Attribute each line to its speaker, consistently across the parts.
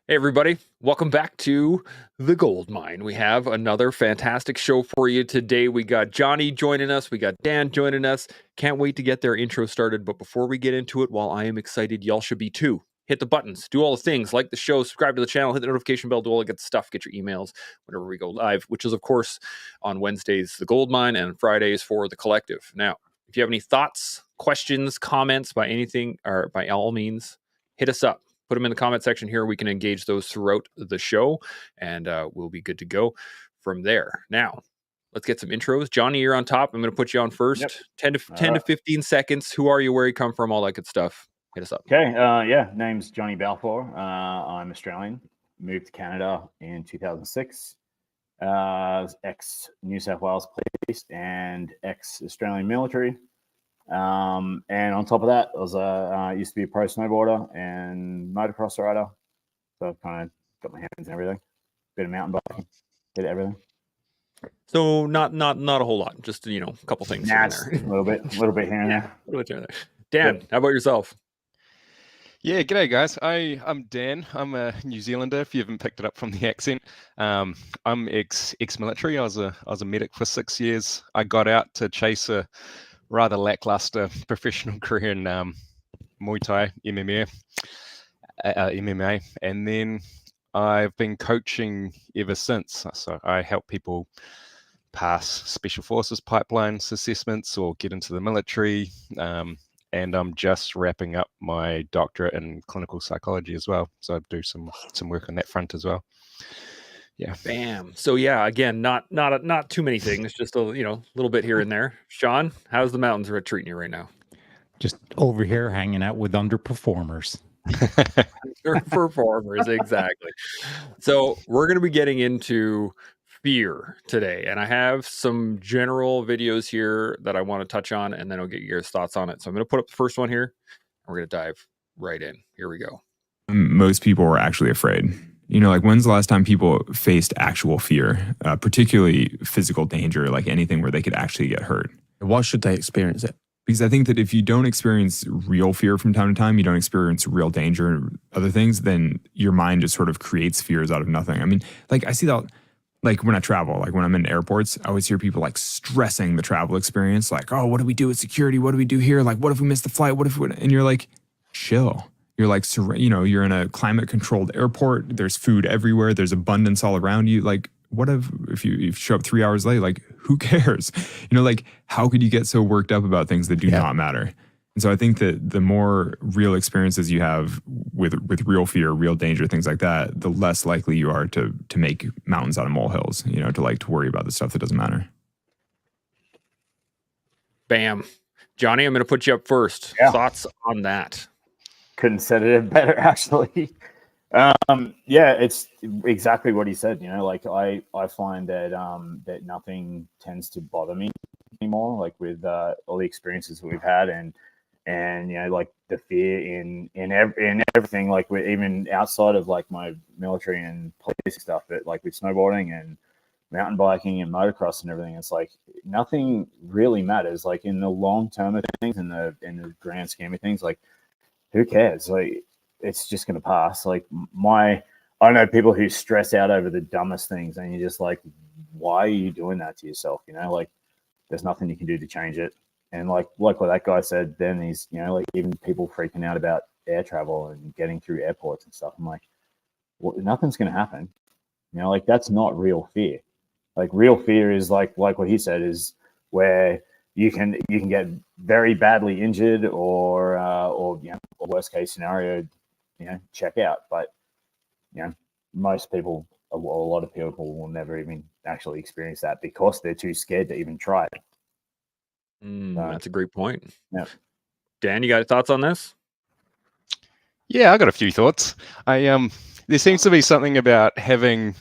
Speaker 1: Hey, everybody. Welcome back to The Gold Mine. We have another fantastic show for you today. We got Johnny joining us. We got Dan joining us. Can't wait to get their intro started. But before we get into it, while I am excited, y'all should be too. Hit the buttons, do all the things, like the show, subscribe to the channel, hit the notification bell, do all the good stuff, get your emails whenever we go live, which is, of course, on Wednesdays, The Gold Mine, and Fridays for The Collective. Now, if you have any thoughts, questions, comments by anything, or by all means, hit us up. Put them in the comment section here. We can engage those throughout the show, and we'll be good to go from there. Now, let's get some intros. Johnny, you're on top. I'm going to put you on first.
Speaker 2: Yep.
Speaker 1: 10 to 15 seconds. Who are you? Where you come from? All that good stuff. Hit us up.
Speaker 2: Okay. Name's Johnny Balfour. I'm Australian. Moved to Canada in 2006. Ex New South Wales Police and ex Australian military. And on top of that, I used to be a pro snowboarder and motocross rider. So I've kind of got my hands in everything. Bit of mountain biking, bit of everything.
Speaker 1: So not a whole lot. Just a couple things here and there.
Speaker 2: A little bit here and there.
Speaker 1: A little bit here and there. Dan, how about yourself?
Speaker 3: Yeah, g'day guys. I'm Dan. I'm a New Zealander. If you haven't picked it up from the accent, I'm ex-military. I was a medic for 6 years. I got out to chase a rather lackluster professional career in Muay Thai, MMA, and then I've been coaching ever since. So I help people pass special forces pipelines assessments or get into the military. And I'm just wrapping up my doctorate in clinical psychology as well. So I do some work on that front as well. Yeah.
Speaker 1: Bam. So yeah, again, not too many things, just a little bit here and there. Shaun, how's the mountains treating you right now?
Speaker 4: Just over here hanging out with underperformers.
Speaker 1: Performers, exactly. So we're going to be getting into fear today, and I have some general videos here that I want to touch on, and then I'll get your thoughts on it. So I'm going to put up the first one here, and we're going to dive right in. Here we go.
Speaker 5: Most people were actually afraid. When's the last time people faced actual fear, particularly physical danger, like anything where they could actually get hurt?
Speaker 6: Why should they experience it?
Speaker 5: Because I think that if you don't experience real fear from time to time, you don't experience real danger and other things, then your mind just sort of creates fears out of nothing. I mean, I see that, when I travel, when I'm in airports, I always hear people stressing the travel experience. Oh, what do we do with security? What do we do here? What if we miss the flight? And you're like, chill. You're you're in a climate controlled airport. There's food everywhere. There's abundance all around you. What if you show up 3 hours late? Who cares? How could you get so worked up about things that do not matter? And so I think that the more real experiences you have with real fear, real danger, things like that, the less likely you are to make mountains out of molehills, to worry about the stuff that doesn't matter.
Speaker 1: Bam. Johnny, I'm going to put you up first.
Speaker 2: Yeah.
Speaker 1: Thoughts on that?
Speaker 2: Couldn't said it better, actually. It's exactly what he said. I find that that nothing tends to bother me anymore. With all the experiences that we've had, and the fear in everything. We're even outside of my military and police stuff, but with snowboarding and mountain biking and motocross and everything, it's nothing really matters. In the long term of things, in the grand scheme of things, who cares? It's just going to pass. I know people who stress out over the dumbest things, and you're just why are you doing that to yourself? There's nothing you can do to change it. And like what that guy said, then he's, even people freaking out about air travel and getting through airports and stuff. I'm well, nothing's going to happen. That's not real fear. Real fear is like what he said, is where you can get very badly injured or worst case scenario, check out. But most people, a lot of people will never even actually experience that because they're too scared to even try it.
Speaker 1: That's a great point.
Speaker 2: Yeah.
Speaker 1: Dan, you got thoughts on this?
Speaker 3: Yeah, I got a few thoughts. There seems to be something about having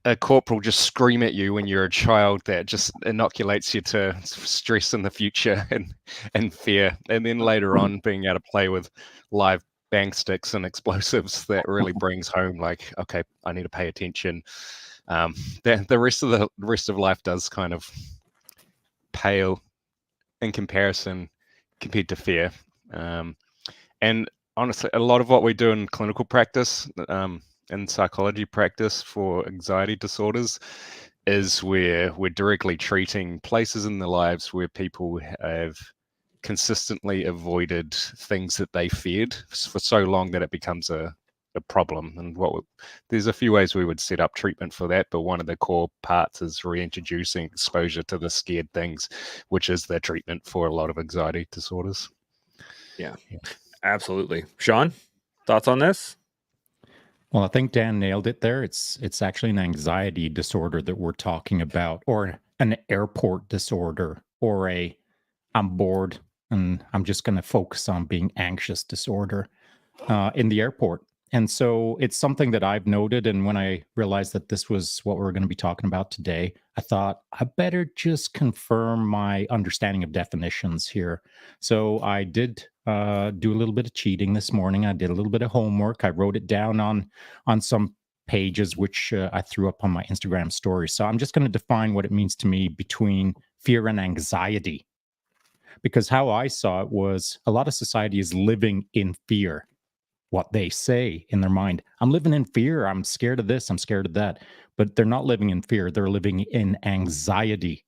Speaker 3: a corporal just scream at you when you're a child that just inoculates you to stress in the future and fear. And then later on, being able to play with live bang sticks and explosives, that really brings home okay, I need to pay attention. The rest of life does kind of pale in comparison compared to fear. And honestly, a lot of what we do in clinical practice, in psychology practice for anxiety disorders, is where we're directly treating places in their lives where people have consistently avoided things that they feared for so long that it becomes a problem. And there's a few ways we would set up treatment for that, but one of the core parts is reintroducing exposure to the scared things, which is the treatment for a lot of anxiety disorders.
Speaker 1: Yeah, absolutely. Shaun, thoughts on this?
Speaker 4: Well, I think Dan nailed it there. It's actually an anxiety disorder that we're talking about, or an airport disorder, or I'm bored and I'm just going to focus on being anxious disorder in the airport. And so it's something that I've noted. And when I realized that this was what we were going to be talking about today, I thought I better just confirm my understanding of definitions here. So I did do a little bit of cheating this morning. I did a little bit of homework. I wrote it down on some pages, which I threw up on my Instagram story. So I'm just going to define what it means to me between fear and anxiety. Because how I saw it was a lot of society is living in fear. What they say in their mind, I'm living in fear. I'm scared of this. I'm scared of that. But they're not living in fear. They're living in anxiety.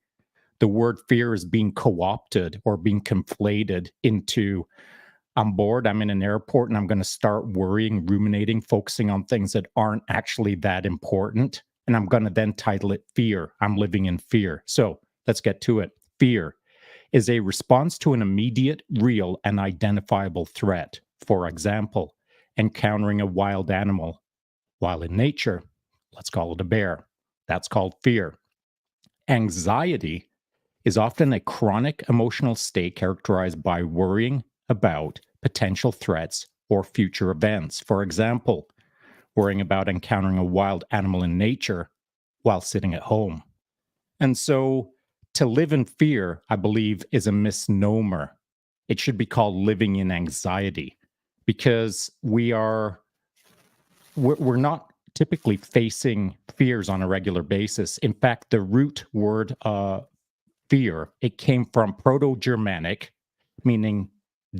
Speaker 4: The word fear is being co-opted or being conflated into I'm bored. I'm in an airport and I'm going to start worrying, ruminating, focusing on things that aren't actually that important. And I'm going to then title it fear. I'm living in fear. So let's get to it. Fear is a response to an immediate, real, and identifiable threat. For example, encountering a wild animal. While in nature, let's call it a bear. That's called fear. Anxiety is often a chronic emotional state characterized by worrying about potential threats or future events. For example, worrying about encountering a wild animal in nature while sitting at home. And so to live in fear, I believe, is a misnomer. It should be called living in anxiety because we're not typically facing fears on a regular basis. In fact, the root word fear, it came from Proto-Germanic, meaning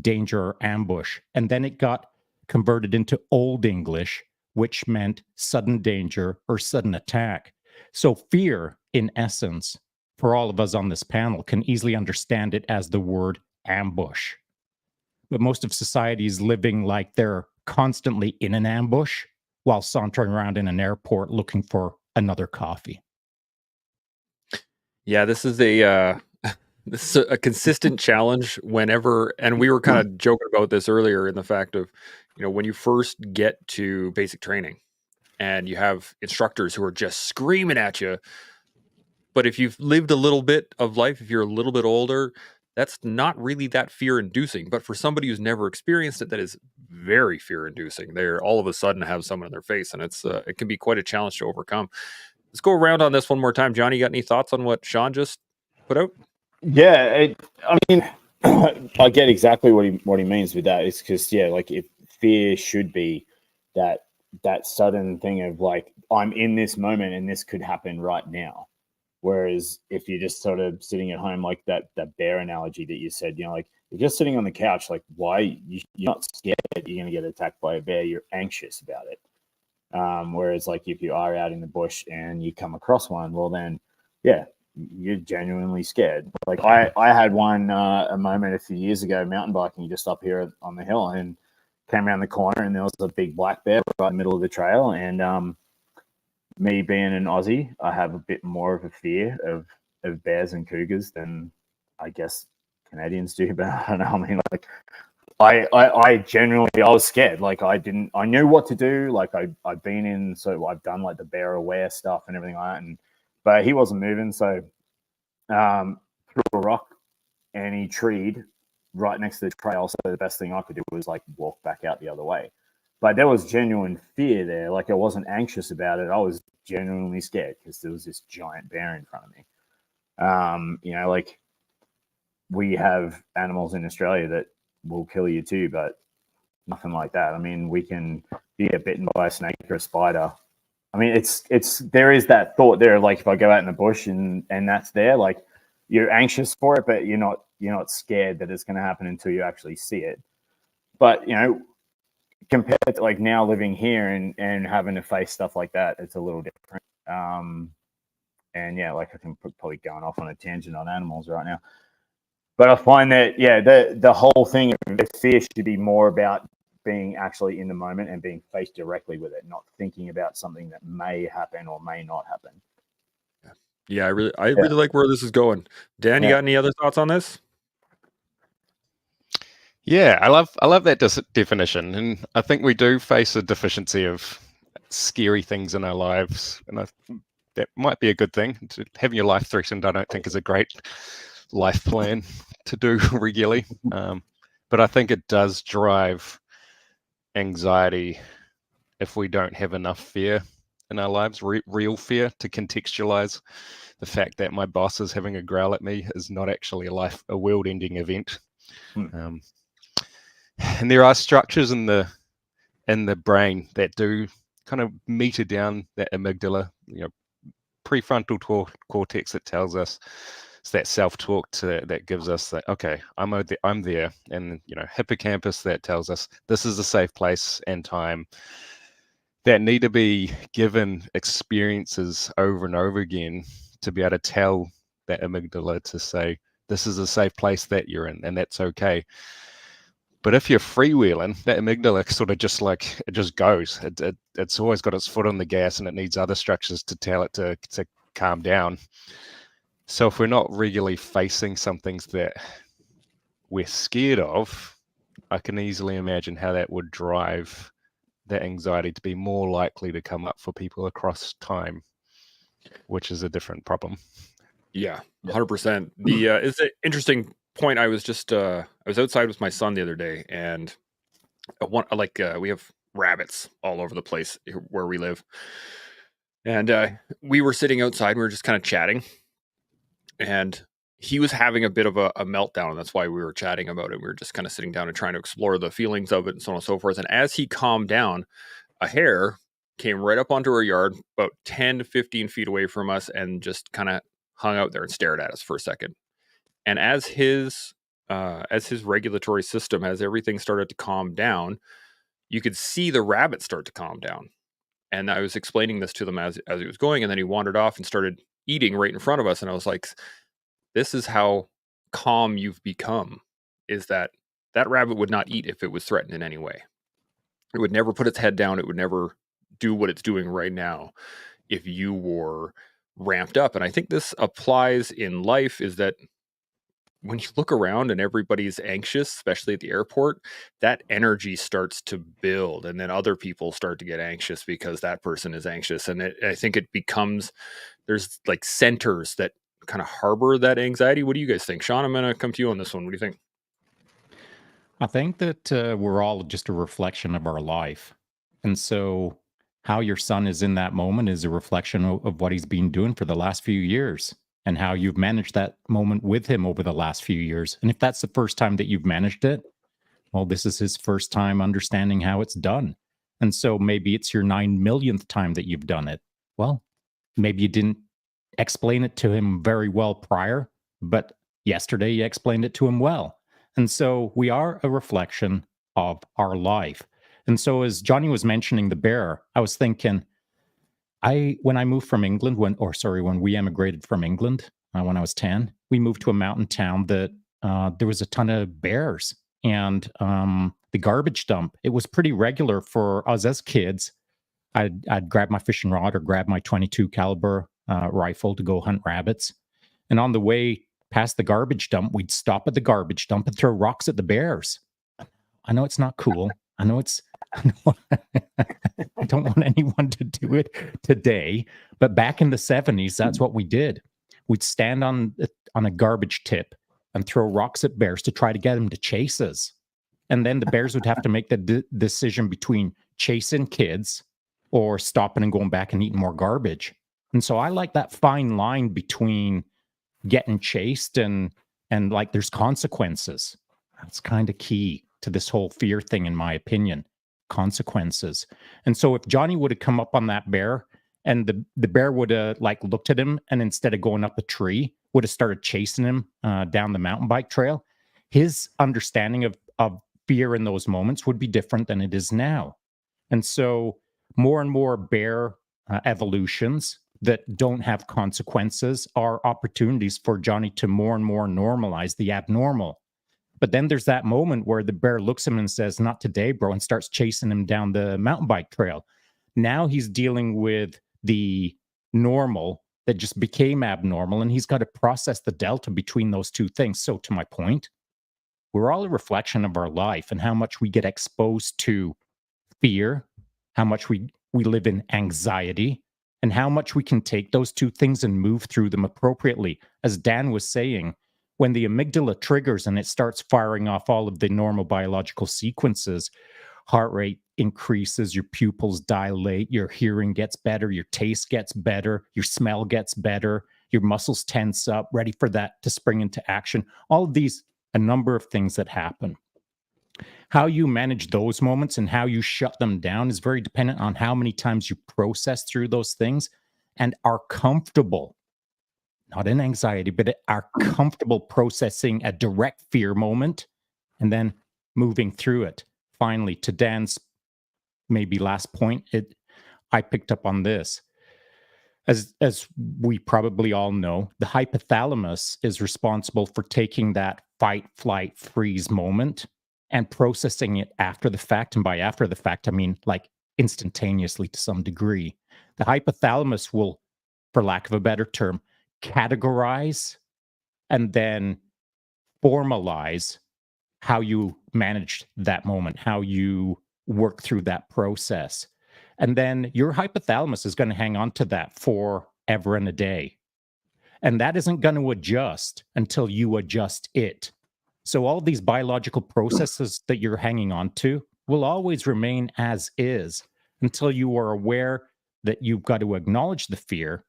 Speaker 4: danger or ambush. And then it got converted into Old English, which meant sudden danger or sudden attack. So fear, in essence, for all of us on this panel, can easily understand it as the word ambush. But most of society is living like they're constantly in an ambush while sauntering around in an airport looking for another coffee.
Speaker 1: Yeah, this is a consistent challenge whenever, and we were kind of joking about this earlier in the fact of, when you first get to basic training and you have instructors who are just screaming at you. But if you've lived a little bit of life, if you're a little bit older, that's not really that fear inducing. But for somebody who's never experienced it, that is very fear inducing. They're all of a sudden have someone in their face, and it can be quite a challenge to overcome. Let's go around on this one more time. Johnny, you got any thoughts on what Shaun just put out?
Speaker 2: Yeah, I mean, I get exactly what he means with that. It's because like if fear should be that sudden thing of like I'm in this moment and this could happen right now. Whereas if you're just sort of sitting at home, like that bear analogy that you said, like you're just sitting on the couch, like why you're not scared you're going to get attacked by a bear, you're anxious about it. Whereas like if you are out in the bush and you come across one, well then, yeah, you're genuinely scared. Like I had one a moment a few years ago, mountain biking just up here on the hill, and came around the corner and there was a big black bear right in the middle of the trail. And me being an Aussie, I have a bit more of a fear of bears and cougars than I guess Canadians do. But I don't know. I mean, like I genuinely, I was scared. Like I knew what to do. Like I've been in, so I've done like the bear aware stuff and everything like that. But he wasn't moving, so threw a rock and he treed right next to the trail. So the best thing I could do was like walk back out the other way. But there was genuine fear there. Like I wasn't anxious about it. I was genuinely scared because there was this giant bear in front of me. Like we have animals in Australia that will kill you too, but nothing like that. I mean, we can get bitten by a snake or a spider. I mean, it's there is that thought there. Like if I go out in the bush and that's there, like you're anxious for it, but you're not scared that it's going to happen until you actually see it. But compared to like now living here and having to face stuff like that, it's a little different. And yeah, like I can probably going off on a tangent on animals right now, but I find that the whole thing of the fear should be more about being actually in the moment and being faced directly with it, not thinking about something that may happen or may not happen.
Speaker 1: Yeah, I really like where this is going. Dan, you got any other thoughts on this?
Speaker 3: Yeah, I love that definition, and I think we do face a deficiency of scary things in our lives, and that might be a good thing. Having your life threatened, I don't think is a great life plan to do regularly, but I think it does drive anxiety if we don't have enough fear in our lives, real fear, to contextualize the fact that my boss is having a growl at me is not actually a world-ending event. And there are structures in the brain that do kind of meter down that amygdala, prefrontal cortex that tells us, it's that self-talk that gives us that, okay, I'm there, and hippocampus that tells us this is a safe place and time, that need to be given experiences over and over again to be able to tell that amygdala to say, this is a safe place that you're in, and that's okay. But if you're freewheeling, that amygdala sort of just it just goes. It's always got its foot on the gas, and it needs other structures to tell it to calm down. So if we're not regularly facing some things that we're scared of, I can easily imagine how that would drive that anxiety to be more likely to come up for people across time, which is a different problem.
Speaker 1: Yeah, 100%. It's an interesting point. I was just I was outside with my son the other day, and we have rabbits all over the place where we live, and we were sitting outside. We were just kind of chatting, and he was having a bit of a meltdown, and that's why we were chatting about it. We were just kind of sitting down and trying to explore the feelings of it and so on and so forth. And as he calmed down, a hare came right up onto our yard about 10 to 15 feet away from us and just kind of hung out there and stared at us for a second. And as his regulatory system, as everything started to calm down, you could see the rabbit start to calm down. And I was explaining this to them as he was going, and then he wandered off and started eating right in front of us. And I was like, this is how calm you've become, is that rabbit would not eat if it was threatened in any way. It would never put its head down. It would never do what it's doing right now if you were ramped up. And I think this applies in life, is that when you look around and everybody's anxious, especially at the airport, that energy starts to build, and then other people start to get anxious because that person is anxious. And I think it becomes, there's like centers that kind of harbor that anxiety. What do you guys think? Shaun, I'm going to come to you on this one. What do you think?
Speaker 4: I think that we're all just a reflection of our life. And so how your son is in that moment is a reflection of what he's been doing for the last few years, and how you've managed that moment with him over the last few years. And if that's the first time that you've managed it, well, this is his first time understanding how it's done. And so maybe it's your 9 millionth time that you've done it. Well, maybe you didn't explain it to him very well prior, but yesterday you explained it to him well. And so we are a reflection of our life. And so as Johnny was mentioning the bear, I was thinking, when I moved from England, when we emigrated from England when I was 10, we moved to a mountain town that there was a ton of bears, and the garbage dump, it was pretty regular for us as kids. I'd grab my fishing rod or grab my 22 caliber rifle to go hunt rabbits. And on the way past the garbage dump, we'd stop at the garbage dump and throw rocks at the bears. I know it's not cool. I don't want anyone to do it today, but back in the 70s, that's what we did. We'd stand on a garbage tip and throw rocks at bears to try to get them to chase us. And then the bears would have to make the decision between chasing kids or stopping and going back and eating more garbage. And so I like that fine line between getting chased and like there's consequences. That's kind of key to this whole fear thing, in my opinion. Consequences. And so if Johnny would have come up on that bear, and the bear would have looked at him, and instead of going up a tree, would have started chasing him down the mountain bike trail, his understanding of fear in those moments would be different than it is now. And so more and more bear evolutions that don't have consequences are opportunities for Johnny to more and more normalize the abnormal. But then there's that moment where the bear looks at him and says, "Not today, bro," and starts chasing him down the mountain bike trail. Now he's dealing with the normal that just became abnormal, and he's got to process the delta between those two things. So to my point, we're all a reflection of our life and how much we get exposed to fear, how much we live in anxiety, and how much we can take those two things and move through them appropriately. As Dan was saying, when the amygdala triggers and it starts firing off all of the normal biological sequences, heart rate increases, your pupils dilate, your hearing gets better, your taste gets better, your smell gets better, your muscles tense up, ready for that to spring into action. All of these, a number of things that happen. How you manage those moments and how you shut them down is very dependent on how many times you process through those things and are comfortable, not in anxiety, but are comfortable processing a direct fear moment and then moving through it. Finally, to Dan's maybe last point, I picked up on this. As we probably all know, the hypothalamus is responsible for taking that fight, flight, freeze moment and processing it after the fact. And by after the fact, I mean like instantaneously to some degree. The hypothalamus will, for lack of a better term, categorize and then formalize how you managed that moment, how you work through that process. And then your hypothalamus is going to hang on to that forever and a day. And that isn't going to adjust until you adjust it. So all these biological processes that you're hanging on to will always remain as is until you are aware that you've got to acknowledge the fear,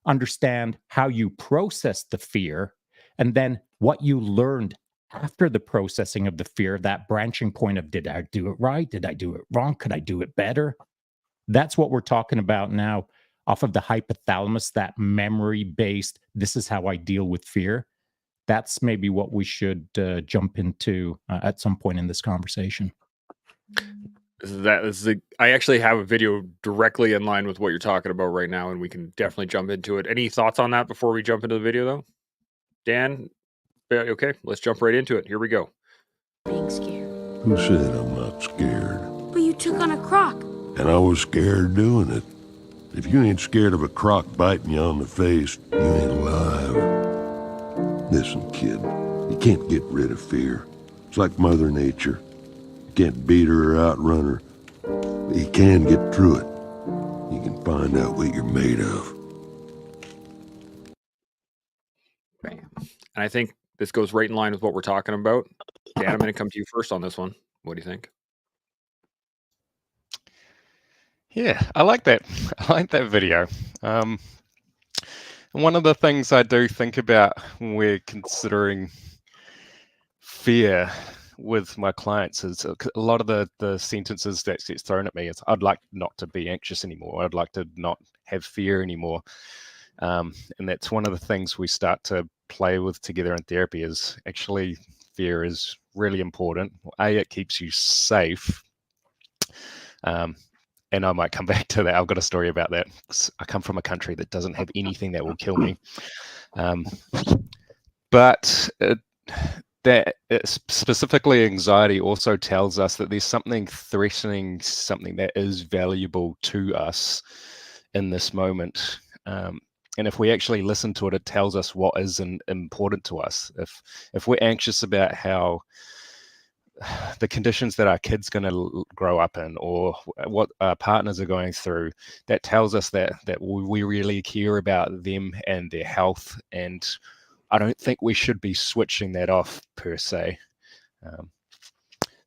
Speaker 4: understand how you process the fear, and then what you learned after the processing of the fear, that branching point of, did I do it right? Did I do it wrong? Could I do it better? That's what we're talking about now off of the hypothalamus, that memory-based, this is how I deal with fear. That's maybe what we should jump into at some point in this conversation.
Speaker 1: I actually have a video directly in line with what you're talking about right now, and we can definitely jump into it. Any thoughts on that before we jump into the video, though? Dan? Okay, let's jump right into it. Here we go.
Speaker 7: Being scared.
Speaker 8: Who said I'm not scared?
Speaker 7: But you took on a croc.
Speaker 8: And I was scared doing it. If you ain't scared of a croc biting you on the face, you ain't alive. Listen, kid, you can't get rid of fear. It's like Mother Nature. You can't beat her or outrun her, but you can get through it. You can find out what you're made of.
Speaker 1: Bam. And I think this goes right in line with what we're talking about. Dan, I'm going to come to you first on this one. What do you think?
Speaker 3: Yeah, I like that. I like that video. One of the things I do think about when we're considering fear with my clients is a lot of the sentences that gets thrown at me is, I'd like not to be anxious anymore. I'd like to not have fear anymore. And that's one of the things we start to play with together in therapy is actually fear is really important. It keeps you safe. And I might come back to that. I've got a story about that. I come from a country that doesn't have anything that will kill me. But specifically anxiety also tells us that there's something threatening, something that is valuable to us in this moment. And if we actually listen to it, it tells us what is important to us. If we're anxious about how the conditions that our kids going to grow up in or what our partners are going through, that tells us that we really care about them and their health. And I don't think we should be switching that off per se.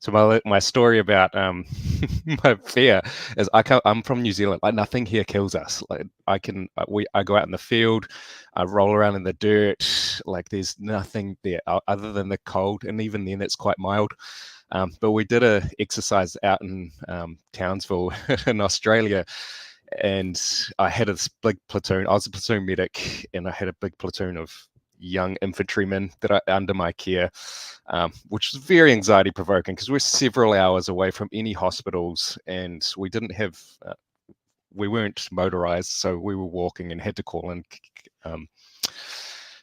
Speaker 3: So my story about my fear is I'm from New Zealand. Like nothing here kills us. Like I go out in the field, I roll around in the dirt. Like there's nothing there other than the cold, and even then it's quite mild. But we did a exercise out in Townsville in Australia, and I had a big platoon. I was a platoon medic, and I had a big platoon of young infantrymen that are under my care, which was very anxiety provoking because we're several hours away from any hospitals, and we didn't have, we weren't motorized, so we were walking and had to call in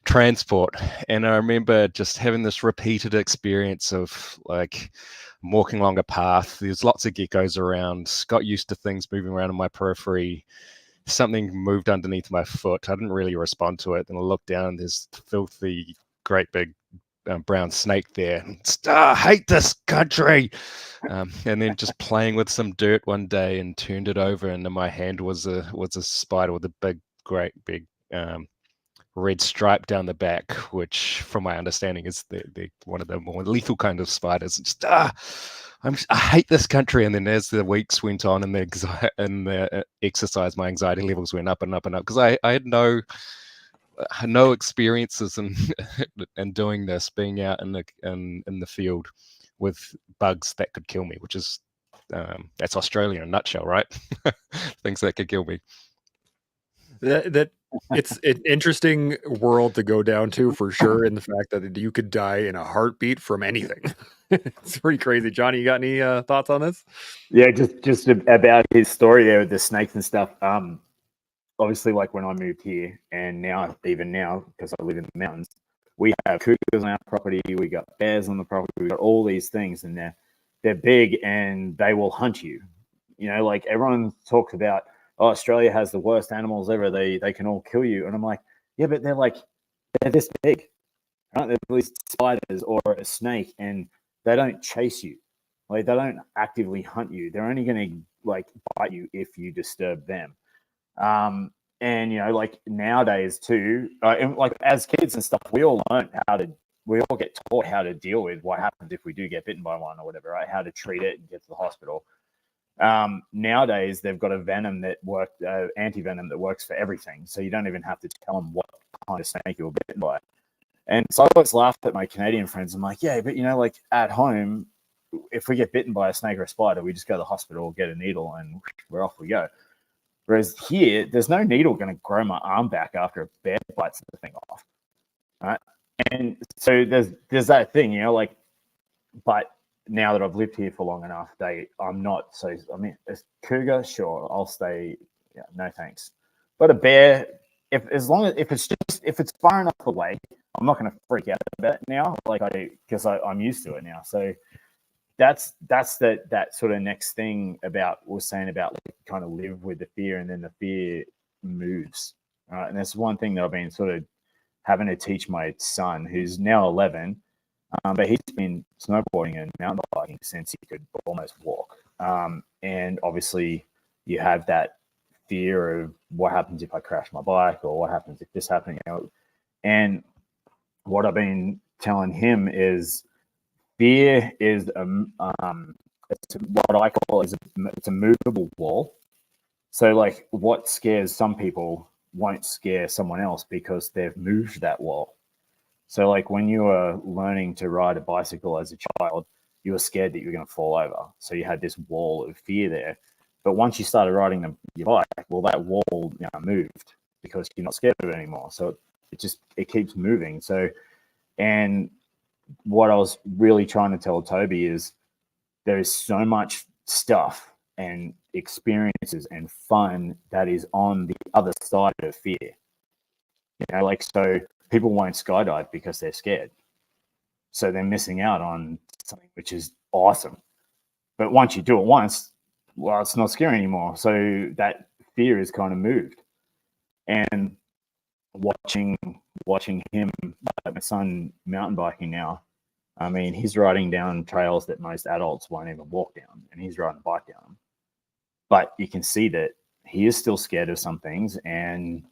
Speaker 3: transport. And I remember just having this repeated experience of like walking along a path. There's lots of geckos around, got used to things moving around in my periphery. Something moved underneath my foot. I didn't really respond to it. Then I looked down, there's filthy, great big brown snake there. I hate this country. And then just playing with some dirt one day and turned it over, and in my hand was a spider with a big, great big red stripe down the back, which, from my understanding, is the one of the more lethal kind of spiders. Just I hate this country. And then as the weeks went on and the exercise, my anxiety levels went up and up and up because I had no experiences in doing this, being out in the field with bugs that could kill me, which is that's Australia in a nutshell, right? Things that could kill me.
Speaker 1: That it's an interesting world to go down to for sure, in the fact that you could die in a heartbeat from anything. It's pretty crazy. Johnny, you got any thoughts on this?
Speaker 2: Yeah, just about his story there with the snakes and stuff. Obviously, like when I moved here, and even now, because I live in the mountains, we have cougars on our property, we got bears on the property, we got all these things, and they're big and they will hunt you. You know, like everyone talks about, oh, Australia has the worst animals ever. They can all kill you. And I'm like, yeah, but they're this big. Right? They're these spiders or a snake, and they don't chase you. Like, they don't actively hunt you. They're only going to like bite you if you disturb them. And you know, like nowadays too, and like as kids and stuff, we all get taught how to deal with what happens if we do get bitten by one or whatever, right? How to treat it and get to the hospital. Nowadays they've got a venom that anti-venom that works for everything, so you don't even have to tell them what kind of snake you were bitten by. And so I always laugh at my Canadian friends. I'm like, yeah, but you know, like at home, if we get bitten by a snake or a spider, we just go to the hospital, get a needle, and we're off we go. Whereas here, there's no needle going to grow my arm back after a bear bites the thing off, right? And so there's that thing, you know, like, but now that I've lived here for long enough, I'm not so, I mean, a cougar, sure, I'll stay, yeah, no thanks. But a bear, if it's far enough away, I'm not going to freak out about it now, like because I'm used to it now. So that's that sort of next thing about we're saying about like kind of live with the fear, and then the fear moves. And that's one thing that I've been sort of having to teach my son, who's now 11, but he's been snowboarding and mountain biking since he could almost walk. And obviously you have that fear of what happens if I crash my bike, or what happens if this happens, you know. And what I've been telling him is fear is it's what I call it's a movable wall. So like what scares some people won't scare someone else because they've moved that wall. So like when you were learning to ride a bicycle as a child, you were scared that you were going to fall over. So you had this wall of fear there. But once you started riding your bike, well, that wall moved because you're not scared of it anymore. So it keeps moving. So, and what I was really trying to tell Toby is there is so much stuff and experiences and fun that is on the other side of fear. You know, like, so people won't skydive because they're scared. So they're missing out on something which is awesome. But once you do it once, well, it's not scary anymore. So that fear is kind of moved. And watching him, my son mountain biking now, I mean, he's riding down trails that most adults won't even walk down, and he's riding a bike down them. But you can see that he is still scared of some things,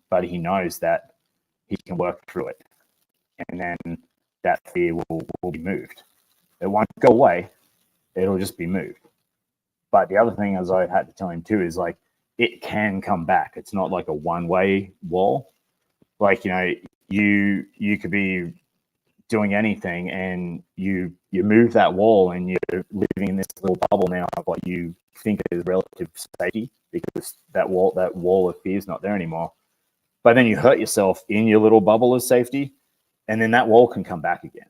Speaker 2: but he knows that he can work through it. And then that fear will be moved. It won't go away. It'll just be moved. But the other thing, as I had to tell him too, is like, it can come back. It's not like a one-way wall. Like, you know, you could be doing anything and you move that wall and you're living in this little bubble now of what you think is relative safety, because that wall of fear is not there anymore. But then you hurt yourself in your little bubble of safety, and then that wall can come back again,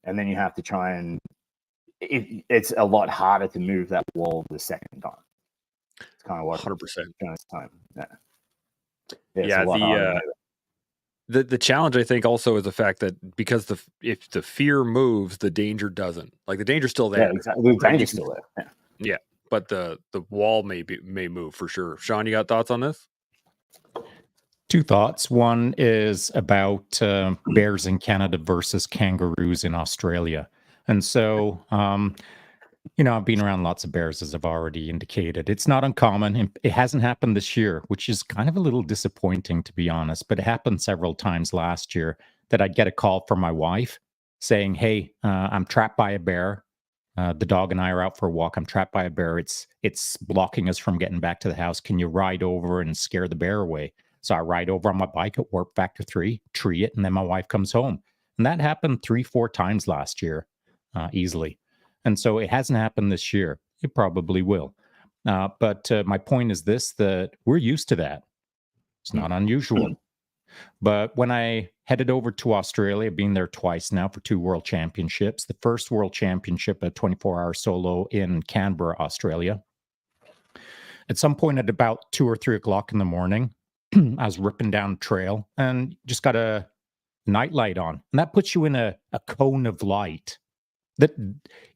Speaker 2: and then you have to try and it's a lot harder to move that wall the second time. It's kind of what
Speaker 1: 100%.
Speaker 2: first time. Yeah,
Speaker 1: Yeah,
Speaker 2: it's a lot harder to move.
Speaker 1: the challenge I think also is the fact that because if the fear moves, the danger doesn't. Like the danger's still there.
Speaker 2: Yeah, exactly. The
Speaker 1: Right,
Speaker 2: danger's still there.
Speaker 1: Yeah, but the wall may move for sure. Sean, you got thoughts on this?
Speaker 4: Two thoughts. One is about bears in Canada versus kangaroos in Australia. And so, I've been around lots of bears, as I've already indicated. It's not uncommon. And it hasn't happened this year, which is kind of a little disappointing, to be honest. But it happened several times last year that I'd get a call from my wife saying, hey, I'm trapped by a bear. The dog and I are out for a walk. I'm trapped by a bear. It's blocking us from getting back to the house. Can you ride over and scare the bear away? So I ride over on my bike at warp factor 3, tree it, and then my wife comes home. And that happened 3-4 times last year, easily. And so it hasn't happened this year. It probably will. But my point is this, that we're used to that. It's not unusual. But when I headed over to Australia, I've been there twice now for 2 world championships. The first world championship, a 24-hour solo in Canberra, Australia. At some point at about 2 or 3 o'clock in the morning, I was ripping down a trail and just got a night light on. And that puts you in a cone of light. That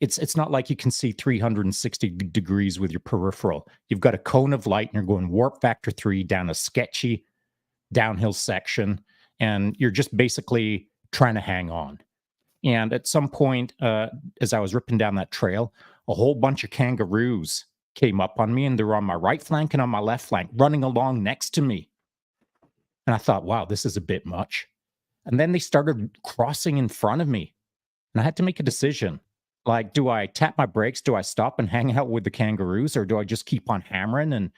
Speaker 4: it's not like you can see 360 degrees with your peripheral. You've got a cone of light and you're going warp factor 3 down a sketchy downhill section, and you're just basically trying to hang on. And at some point, as I was ripping down that trail, a whole bunch of kangaroos came up on me, and they were on my right flank and on my left flank, running along next to me. And I thought, wow, this is a bit much. And then they started crossing in front of me. And I had to make a decision. Like, do I tap my brakes? Do I stop and hang out with the kangaroos? Or do I just keep on hammering and,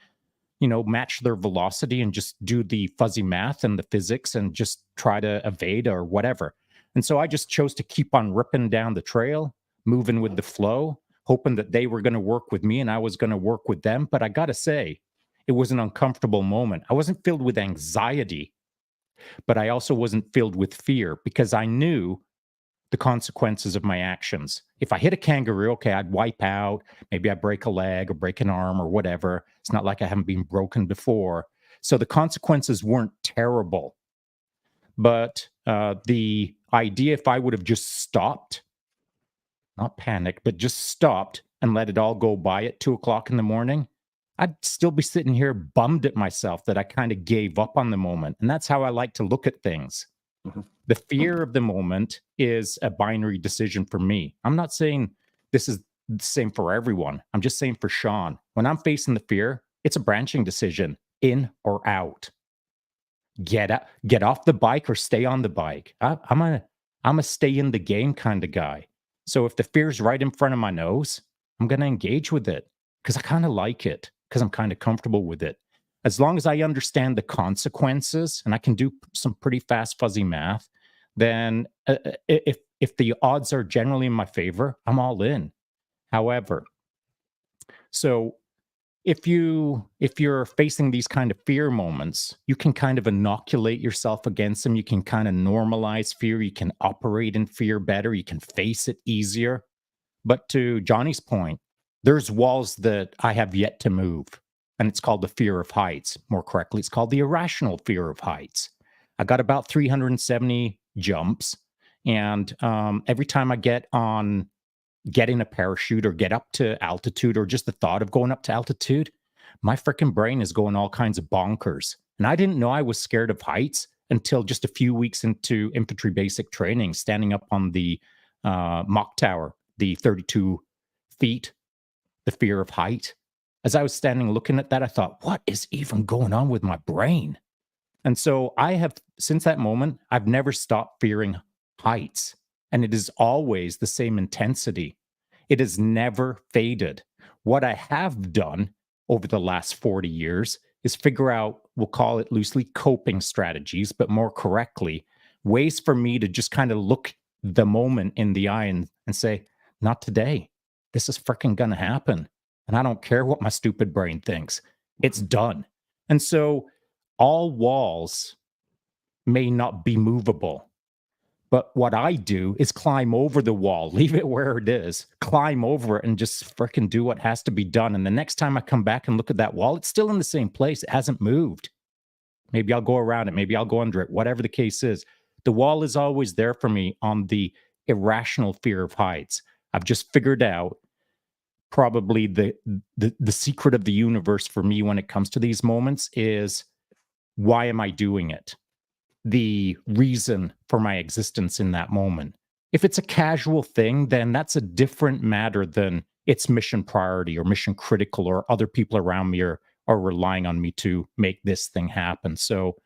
Speaker 4: match their velocity and just do the fuzzy math and the physics and just try to evade or whatever? And so I just chose to keep on ripping down the trail, moving with the flow, hoping that they were going to work with me and I was going to work with them. But I got to say, it was an uncomfortable moment. I wasn't filled with anxiety, but I also wasn't filled with fear because I knew the consequences of my actions. If I hit a kangaroo, okay, I'd wipe out. Maybe I break a leg or break an arm or whatever. It's not like I haven't been broken before. So the consequences weren't terrible. But the idea, if I would have just stopped, not panicked, but just stopped and let it all go by at 2 o'clock in the morning, I'd still be sitting here bummed at myself that I kind of gave up on the moment. And that's how I like to look at things.
Speaker 2: Mm-hmm.
Speaker 4: The fear of the moment is a binary decision for me. I'm not saying this is the same for everyone. I'm just saying for Sean, when I'm facing the fear, it's a branching decision, in or out. Get off the bike or stay on the bike. I'm a stay in the game kind of guy. So if the fear's right in front of my nose, I'm going to engage with it because I kind of like it, because I'm kind of comfortable with it. As long as I understand the consequences and I can do some pretty fast, fuzzy math, then if the odds are generally in my favor, I'm all in. However, so if you're facing these kind of fear moments, you can kind of inoculate yourself against them. You can kind of normalize fear. You can operate in fear better. You can face it easier. But to Johnny's point, there's walls that I have yet to move. And it's called the fear of heights. More correctly, it's called the irrational fear of heights. I got about 370 jumps. And every time I get in a parachute or get up to altitude, or just the thought of going up to altitude, my freaking brain is going all kinds of bonkers. And I didn't know I was scared of heights until just a few weeks into infantry basic training, standing up on the mock tower, the 32 feet, the fear of height. As I was standing looking at that, I thought, what is even going on with my brain? And so since that moment, I've never stopped fearing heights. And it is always the same intensity. It has never faded. What I have done over the last 40 years is figure out, we'll call it loosely coping strategies, but more correctly, ways for me to just kind of look the moment in the eye and say, not today. This is freaking going to happen. And I don't care what my stupid brain thinks. It's done. And so all walls may not be movable. But what I do is climb over the wall, leave it where it is, climb over it, and just freaking do what has to be done. And the next time I come back and look at that wall, it's still in the same place. It hasn't moved. Maybe I'll go around it. Maybe I'll go under it. Whatever the case is, the wall is always there for me on the irrational fear of heights. I've just figured out probably the secret of the universe for me when it comes to these moments is, why am I doing it? The reason for my existence in that moment. If it's a casual thing, then that's a different matter than it's mission priority or mission critical, or other people around me are relying on me to make this thing happen. So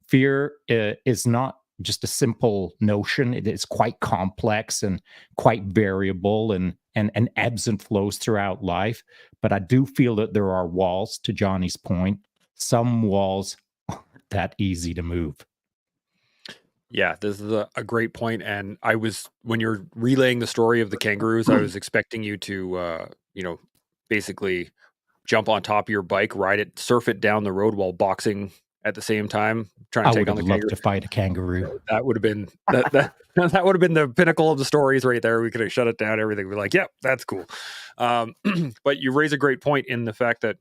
Speaker 4: fear is not just a simple notion. It is quite complex and quite variable, and ebbs and flows throughout life. But I do feel that there are walls, to Johnny's point. Some walls aren't that easy to move.
Speaker 1: Yeah, this is a great point. And when you're relaying the story of the kangaroos, I was expecting you to, basically jump on top of your bike, ride it, surf it down the road while boxing at the same time, trying to
Speaker 4: I
Speaker 1: take
Speaker 4: would
Speaker 1: on
Speaker 4: have
Speaker 1: the
Speaker 4: loved
Speaker 1: kangaroo.
Speaker 4: to fight a kangaroo.
Speaker 1: That would have been that would have been the pinnacle of the stories right there. We could have shut it down, everything. We're like, yep, that's cool. But you raise a great point in the fact that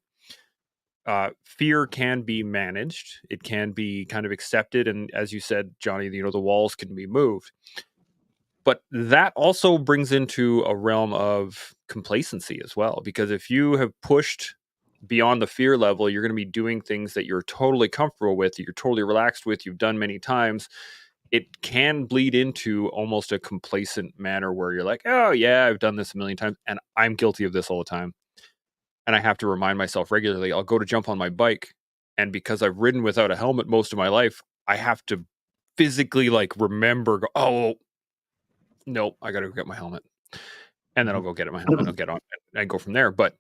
Speaker 1: fear can be managed. It can be kind of accepted. And as you said, Johnny, the walls can be moved. But that also brings into a realm of complacency as well. Because if you have pushed beyond the fear level, you're going to be doing things that you're totally comfortable with, you're totally relaxed with, you've done many times. It can bleed into almost a complacent manner where you're like, oh yeah, I've done this a million times, and I'm guilty of this all the time. And I have to remind myself regularly. I'll go to jump on my bike, and because I've ridden without a helmet most of my life, I have to physically remember, oh no, I gotta go get my helmet. And then I'll go get my helmet, I'll get on and go from there. But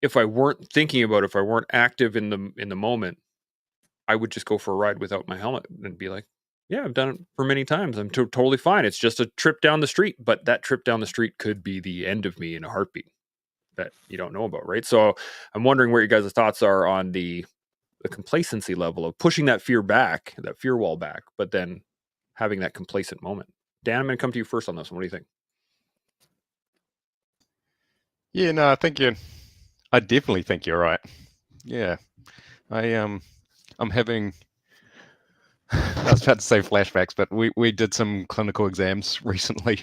Speaker 1: if I weren't thinking about it, if I weren't active in the moment, I would just go for a ride without my helmet and be like, yeah, I've done it for many times. I'm totally fine. It's just a trip down the street, but that trip down the street could be the end of me in a heartbeat that you don't know about, right? So I'm wondering what your guys' thoughts are on the complacency level of pushing that fear back, that fear wall back, but then having that complacent moment. Dan, I'm going to come to you first on this one. What do you think?
Speaker 3: Yeah, no, I definitely think you're right. Yeah, I'm having. I was about to say flashbacks, but we did some clinical exams recently,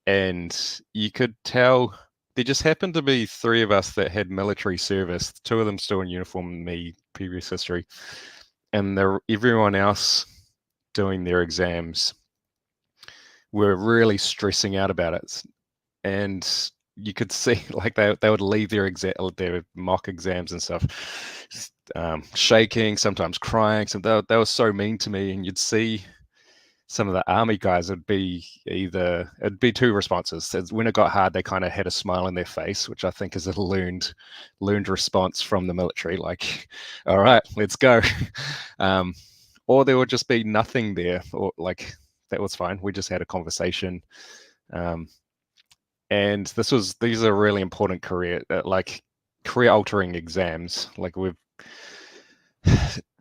Speaker 3: and you could tell there just happened to be 3 of us that had military service. 2 of them still in uniform, me previous history, and everyone else doing their exams were really stressing out about it, and you could see they would leave their mock exams and stuff, shaking, sometimes crying. They were so mean to me, and you'd see some of the army guys it'd be 2 responses. When it got hard, they kind of had a smile on their face, which I think is a learned response from the military, like, all right, let's go. Or there would just be nothing there, or that was fine, we just had a conversation. And these are really important career altering exams.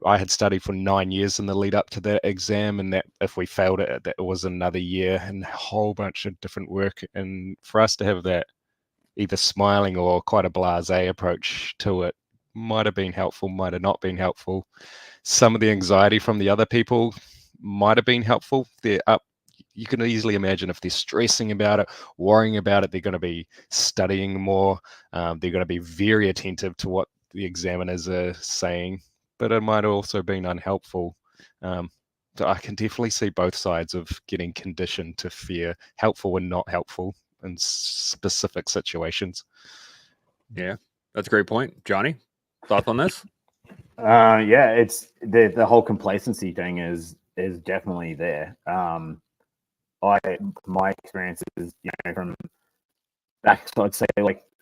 Speaker 3: I had studied for 9 years in the lead up to that exam, and that if we failed it, that was another year and a whole bunch of different work. And for us to have that either smiling or quite a blasé approach to it might have been helpful, might have not been helpful. Some of the anxiety from the other people might have been helpful. You can easily imagine if they're stressing about it, worrying about it, they're going to be studying more. They're going to be very attentive to what the examiners are saying, but it might have also been unhelpful. So I can definitely see both sides of getting conditioned to fear, helpful and not helpful in specific situations.
Speaker 1: Yeah, that's a great point. Johnny, thoughts on this?
Speaker 2: Yeah, it's the whole complacency thing is definitely there. My experience is, from back, so I'd say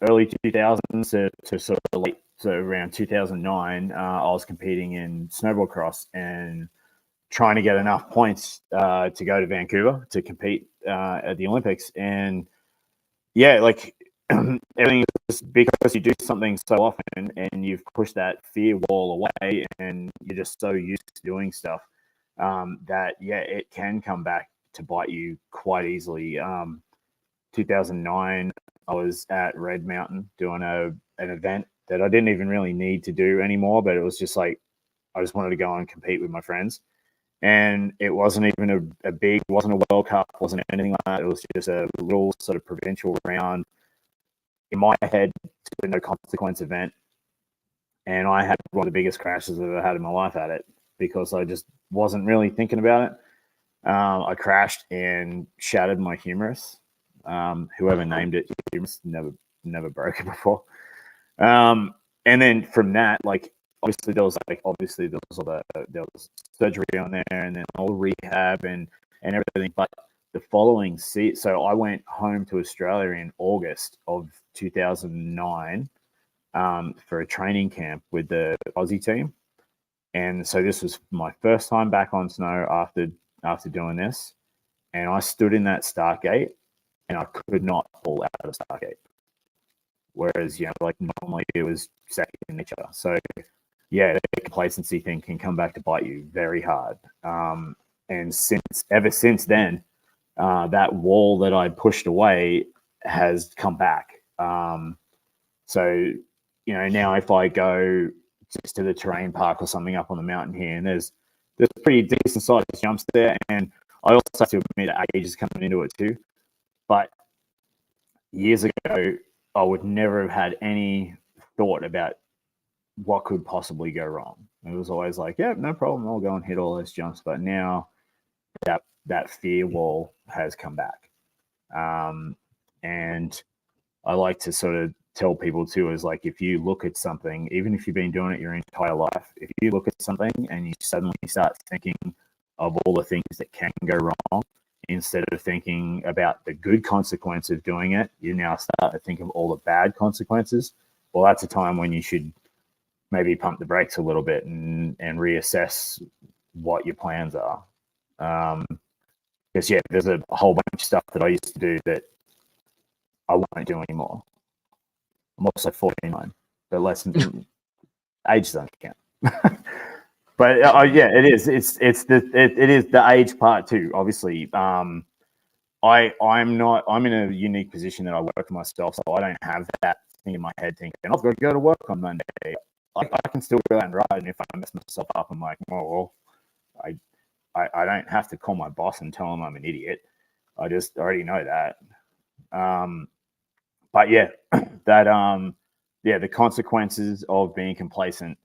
Speaker 2: early 2000s to sort of late, so around 2009, I was competing in snowboard cross and trying to get enough points to go to Vancouver to compete at the Olympics. And yeah, everything is because you do something so often and you've pushed that fear wall away and you're just so used to doing stuff. that it can come back to bite you quite easily. 2009, I was at Red Mountain doing an event that I didn't even really need to do anymore, but it was just like I just wanted to go and compete with my friends. And it wasn't even wasn't a World Cup, wasn't anything like that. It was just a little sort of provincial round. In my head, a no consequence event. And I had one of the biggest crashes I've ever had in my life at it because I just wasn't really thinking about it. I crashed and shattered my humerus. Whoever named it, humerus never broke it before. And then from that, like obviously there was surgery on there and then all rehab and everything. But the following so I went home to Australia in August of 2009 for a training camp with the Aussie team. And so this was my first time back on snow after doing this. And I stood in that start gate and I could not fall out of the start gate. Whereas, like normally it was second nature. So yeah, the complacency thing can come back to bite you very hard. And ever since then, that wall that I pushed away has come back. So, now if I go just to the terrain park or something up on the mountain here, and there's pretty decent sized jumps there, and I also have to admit that age is coming into it too. But years ago, I would never have had any thought about what could possibly go wrong. It was always like, yeah, no problem, I'll go and hit all those jumps. But now that fear wall has come back. And I like to sort of tell people too, is like, if you look at something, even if you've been doing it your entire life, if you look at something and you suddenly start thinking of all the things that can go wrong, instead of thinking about the good consequence of doing it, you now start to think of all the bad consequences. Well, that's a time when you should maybe pump the brakes a little bit and reassess what your plans are. Because there's a whole bunch of stuff that I used to do that I won't do anymore. I'm also 49, but less than age doesn't count. But it is. It is the age part too. Obviously, I'm in a unique position that I work for myself, so I don't have that thing in my head thinking I've got to go to work on Monday. I can still go out and ride, and if I mess myself up, I'm like, oh, well, I don't have to call my boss and tell him I'm an idiot. I just already know that. But the consequences of being complacent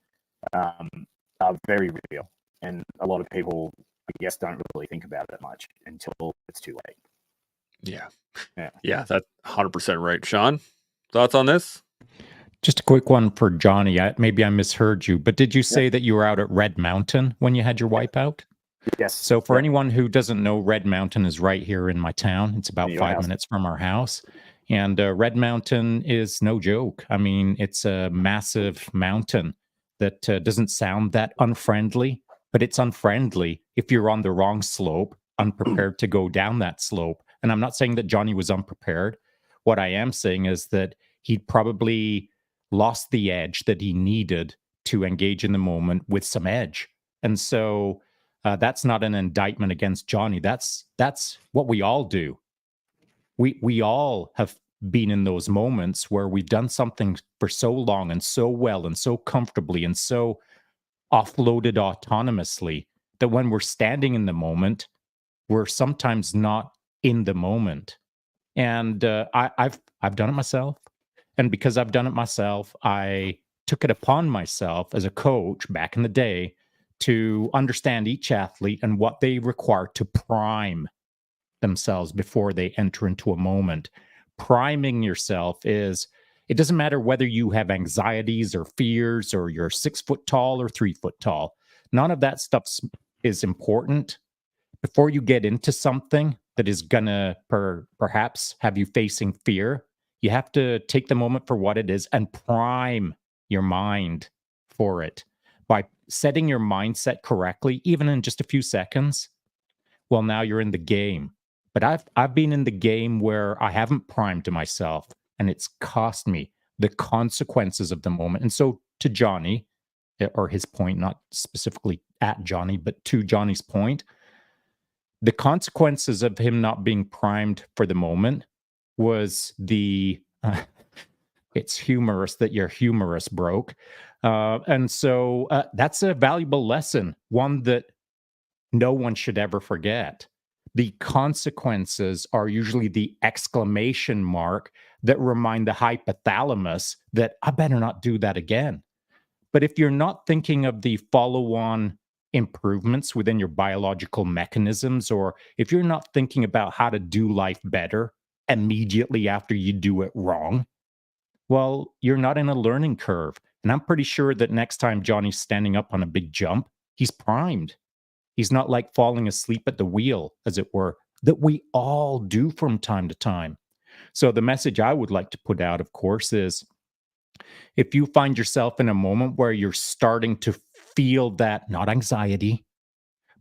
Speaker 2: are very real, and a lot of people, I guess, don't really think about it much until it's too late.
Speaker 1: Yeah, that's 100% right. Shaun, thoughts on this?
Speaker 4: Just a quick one for Johnny. Maybe I misheard you, but did you say that you were out at Red Mountain when you had your wipeout?
Speaker 2: Yes.
Speaker 4: So for anyone who doesn't know, Red Mountain is right here in my town. It's about 5 minutes from our house. And Red Mountain is no joke. I mean, it's a massive mountain that doesn't sound that unfriendly, but it's unfriendly if you're on the wrong slope, unprepared to go down that slope. And I'm not saying that Johnny was unprepared. What I am saying is that he probably lost the edge that he needed to engage in the moment with some edge. And so that's not an indictment against Johnny. That's what we all do. We all have been in those moments where we've done something for so long and so well and so comfortably and so offloaded autonomously that when we're standing in the moment, we're sometimes not in the moment. And I've done it myself. And because I've done it myself, I took it upon myself as a coach back in the day to understand each athlete and what they require to prime themselves before they enter into a moment. Priming yourself it doesn't matter whether you have anxieties or fears or you're 6 foot tall or 3 foot tall. None of that stuff is important. Before you get into something that is gonna perhaps have you facing fear, you have to take the moment for what it is and prime your mind for it. By setting your mindset correctly, even in just a few seconds, well, now you're in the game. But I've been in the game where I haven't primed myself, and it's cost me the consequences of the moment. And so to Johnny, or his point, not specifically at Johnny, but to Johnny's point, the consequences of him not being primed for the moment was it's humorous that your humorous broke. And so that's a valuable lesson, one that no one should ever forget. The consequences are usually the exclamation mark that remind the hypothalamus that I better not do that again. But if you're not thinking of the follow-on improvements within your biological mechanisms, or if you're not thinking about how to do life better immediately after you do it wrong, well, you're not in a learning curve. And I'm pretty sure that next time Johnny's standing up on a big jump, he's primed. He's not like falling asleep at the wheel, as it were, that we all do from time to time. So the message I would like to put out, of course, is if you find yourself in a moment where you're starting to feel that, not anxiety,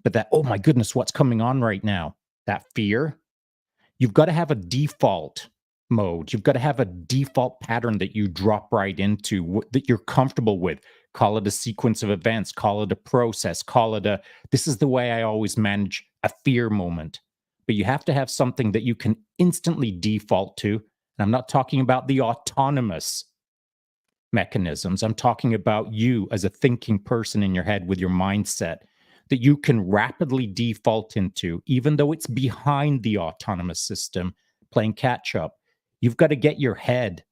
Speaker 4: but that, oh my goodness, what's coming on right now? That fear, you've got to have a default mode. You've got to have a default pattern that you drop right into, that you're comfortable with. Call it a sequence of events, call it a process, call it this is the way I always manage a fear moment. But you have to have something that you can instantly default to. And I'm not talking about the autonomous mechanisms. I'm talking about you as a thinking person in your head with your mindset that you can rapidly default into, even though it's behind the autonomous system playing catch up. You've got to get your head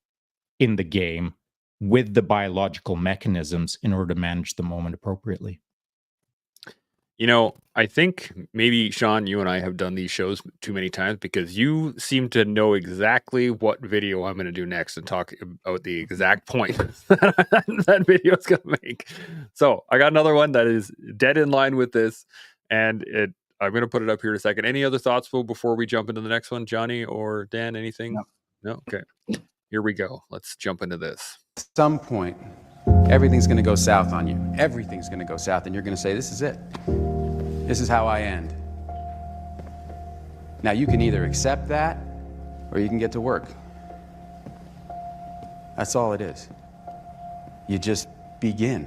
Speaker 4: in the game with the biological mechanisms in order to manage the moment appropriately.
Speaker 1: You know, I think maybe, Shaun, you and I have done these shows too many times because you seem to know exactly what video I'm going to do next and talk about the exact point that video is going to make. So I got another one that is dead in line with this, and I'm going to put it up here in a second. Any other thoughts before we jump into the next one, Johnny or Dan? Anything? No? Okay. Here we go. Let's jump into this.
Speaker 9: At some point, everything's going to go south on you. Everything's going to go south, and you're going to say, this is it. This is how I end. Now, you can either accept that, or you can get to work. That's all it is. You just begin.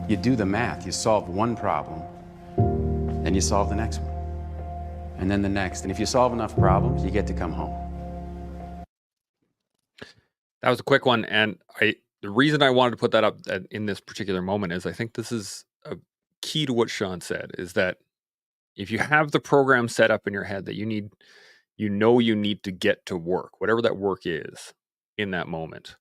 Speaker 9: You do the math. You solve one problem, then you solve the next one, and then the next. And if you solve enough problems, you get to come home.
Speaker 1: That was a quick one, and the reason I wanted to put that up in this particular moment is I think this is a key to what Shaun said, is that if you have the program set up in your head that you need to get to work, whatever that work is in that moment,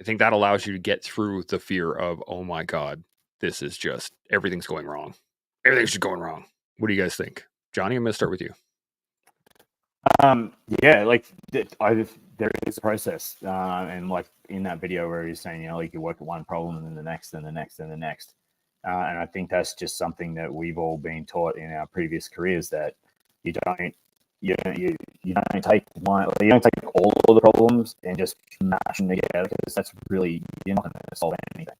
Speaker 1: I think that allows you to get through the fear of, oh my God, this is just, everything's going wrong. Everything's just going wrong. What do you guys think? Johnny, I'm going to start with you.
Speaker 2: Yeah, like there is a process, and like in that video where he's saying, like you work at one problem and then the next and the next and the next, and I think that's just something that we've all been taught in our previous careers, that you don't take all of the problems and just mash them together, because that's really, you're not going to solve anything.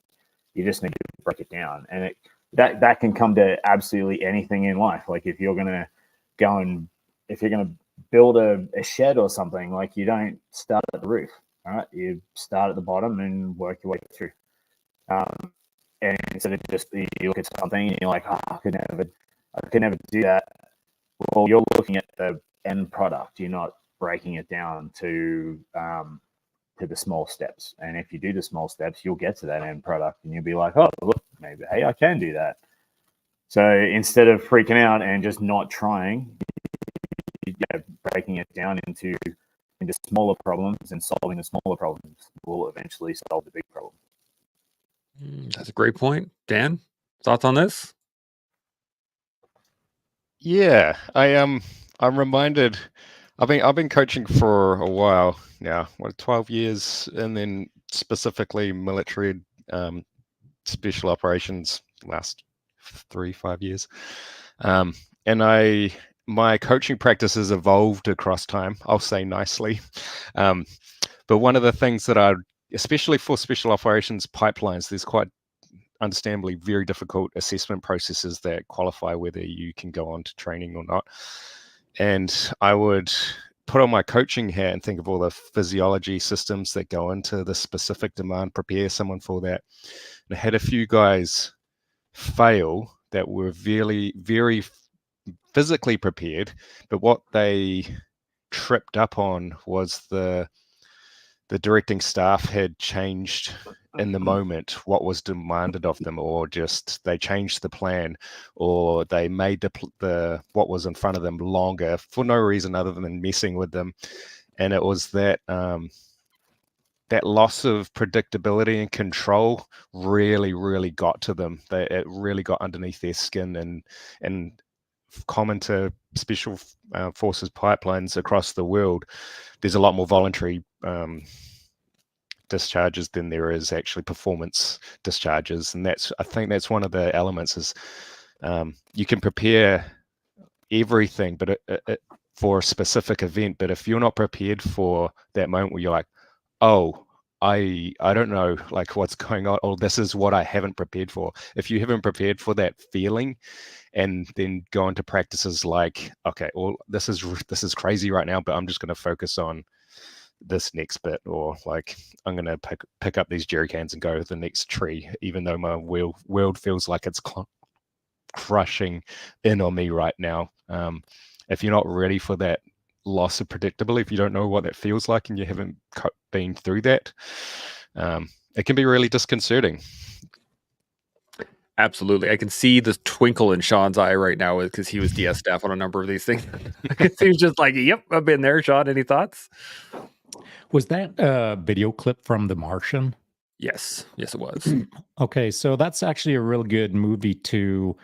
Speaker 2: You just need to break it down, and that can come to absolutely anything in life. Like if you're going to build a shed or something, like you don't start at the roof, all right? You start at the bottom and work your way through. And instead of just, you look at something and you're like, I could never do that. Well, you're looking at the end product. You're not breaking it down to the small steps. And if you do the small steps, you'll get to that end product and you'll be like, oh, look, maybe, hey, I can do that. So instead of freaking out and just not trying, breaking it down into smaller problems and solving the smaller problems will eventually solve the big problem.
Speaker 1: That's a great point. Dan, thoughts on this?
Speaker 3: Yeah, I'm reminded. I've been coaching for a while now, 12 years, and then specifically military special operations last 3-5 years. And my coaching practice has evolved across time, I'll say nicely. But one of the things that especially for special operations pipelines, there's quite understandably very difficult assessment processes that qualify whether you can go on to training or not. And I would put on my coaching hat and think of all the physiology systems that go into the specific demand, prepare someone for that. And I had a few guys fail that were very, very physically prepared, but what they tripped up on was the directing staff had changed in the moment what was demanded of them, or just they changed the plan, or they made the what was in front of them longer for no reason other than messing with them. And it was that that loss of predictability and control really got to them. It really got underneath their skin, and common to special forces pipelines across the world, there's a lot more voluntary discharges than there is actually performance discharges. And I think that's one of the elements is you can prepare everything but for a specific event, but if you're not prepared for that moment where you're like, oh, I don't know like what's going on, or this is what I haven't prepared for. If you haven't prepared for that feeling and then go into practices like, okay, well, this is crazy right now, but I'm just going to focus on this next bit, or like I'm going to pick up these jerry cans and go to the next tree, even though my world feels like it's crushing in on me right now. If you're not ready for that loss of predictability, if you don't know what that feels like and you haven't been through that, it can be really disconcerting.
Speaker 1: Absolutely. I can see the twinkle in Sean's eye right now because he was DS staff on a number of these things. He was just like, yep, I've been there. Sean, any thoughts?
Speaker 4: Was that a video clip from The Martian?
Speaker 1: Yes. Yes, it was.
Speaker 4: Okay, so that's actually a real good movie to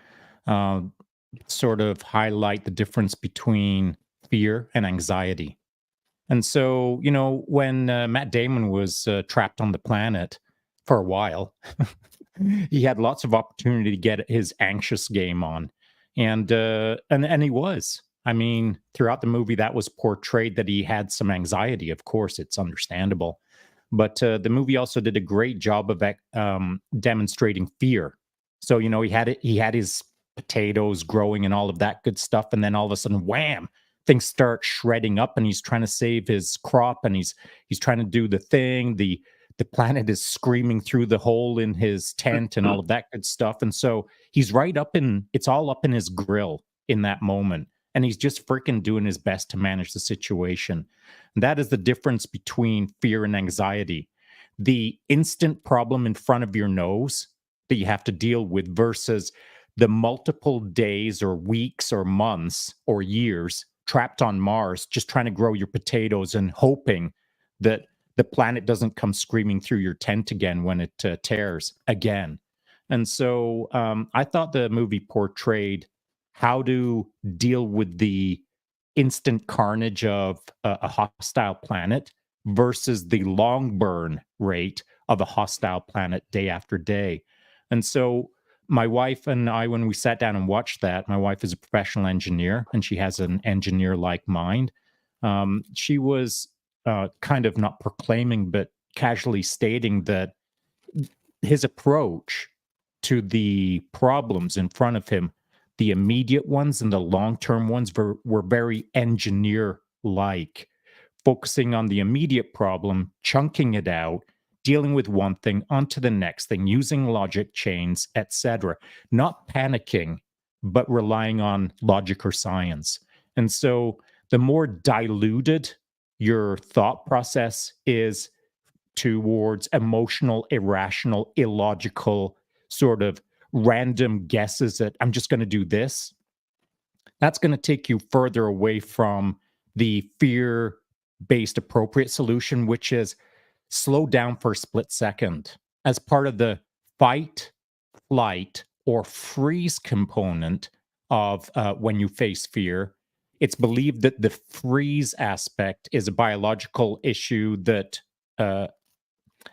Speaker 4: sort of highlight the difference between fear and anxiety. And so, you know, when Matt Damon was trapped on the planet for a while, he had lots of opportunity to get his anxious game on, and he was. I mean, throughout the movie, that was portrayed that he had some anxiety. Of course, it's understandable, but the movie also did a great job of demonstrating fear. So, you know, he had his potatoes growing and all of that good stuff, and then all of a sudden, wham! Things start shredding up, and he's trying to save his crop, and he's trying to do the thing. The planet is screaming through the hole in his tent and all of that good stuff. And so he's it's all up in his grill in that moment. And he's just freaking doing his best to manage the situation. And that is the difference between fear and anxiety. The instant problem in front of your nose that you have to deal with versus the multiple days or weeks or months or years trapped on Mars, just trying to grow your potatoes and hoping that the planet doesn't come screaming through your tent again when it tears again. And so I thought the movie portrayed how to deal with the instant carnage of a hostile planet versus the long burn rate of a hostile planet day after day. And so my wife and I, when we sat down and watched that, my wife is a professional engineer and she has an engineer-like mind. She was kind of not proclaiming, but casually stating that his approach to the problems in front of him, the immediate ones and the long-term ones, were very engineer-like, focusing on the immediate problem, chunking it out, dealing with one thing onto the next thing, using logic chains, etc. Not panicking, but relying on logic or science. And so the more diluted your thought process is towards emotional, irrational, illogical, sort of random guesses that I'm just going to do this, that's going to take you further away from the fear-based appropriate solution, which is slow down for a split second. As part of the fight, flight, or freeze component of when you face fear, it's believed that the freeze aspect is a biological issue that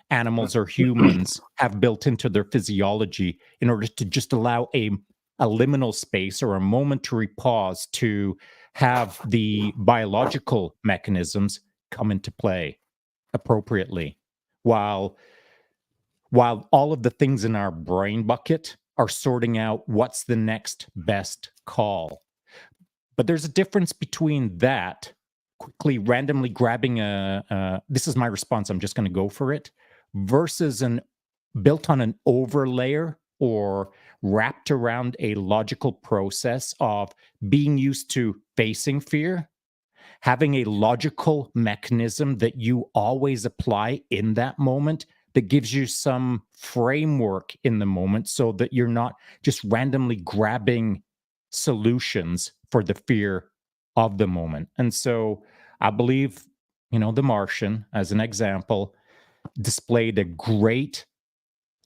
Speaker 4: animals or humans have built into their physiology in order to just allow a liminal space or a momentary pause to have the biological mechanisms come into play appropriately, while all of the things in our brain bucket are sorting out what's the next best call. But there's a difference between that quickly randomly grabbing this is my response, I'm just going to go for it, versus an built on an overlayer or wrapped around a logical process of being used to facing fear, having a logical mechanism that you always apply in that moment that gives you some framework in the moment so that you're not just randomly grabbing solutions for the fear of the moment. And so I believe, The Martian, as an example, displayed a great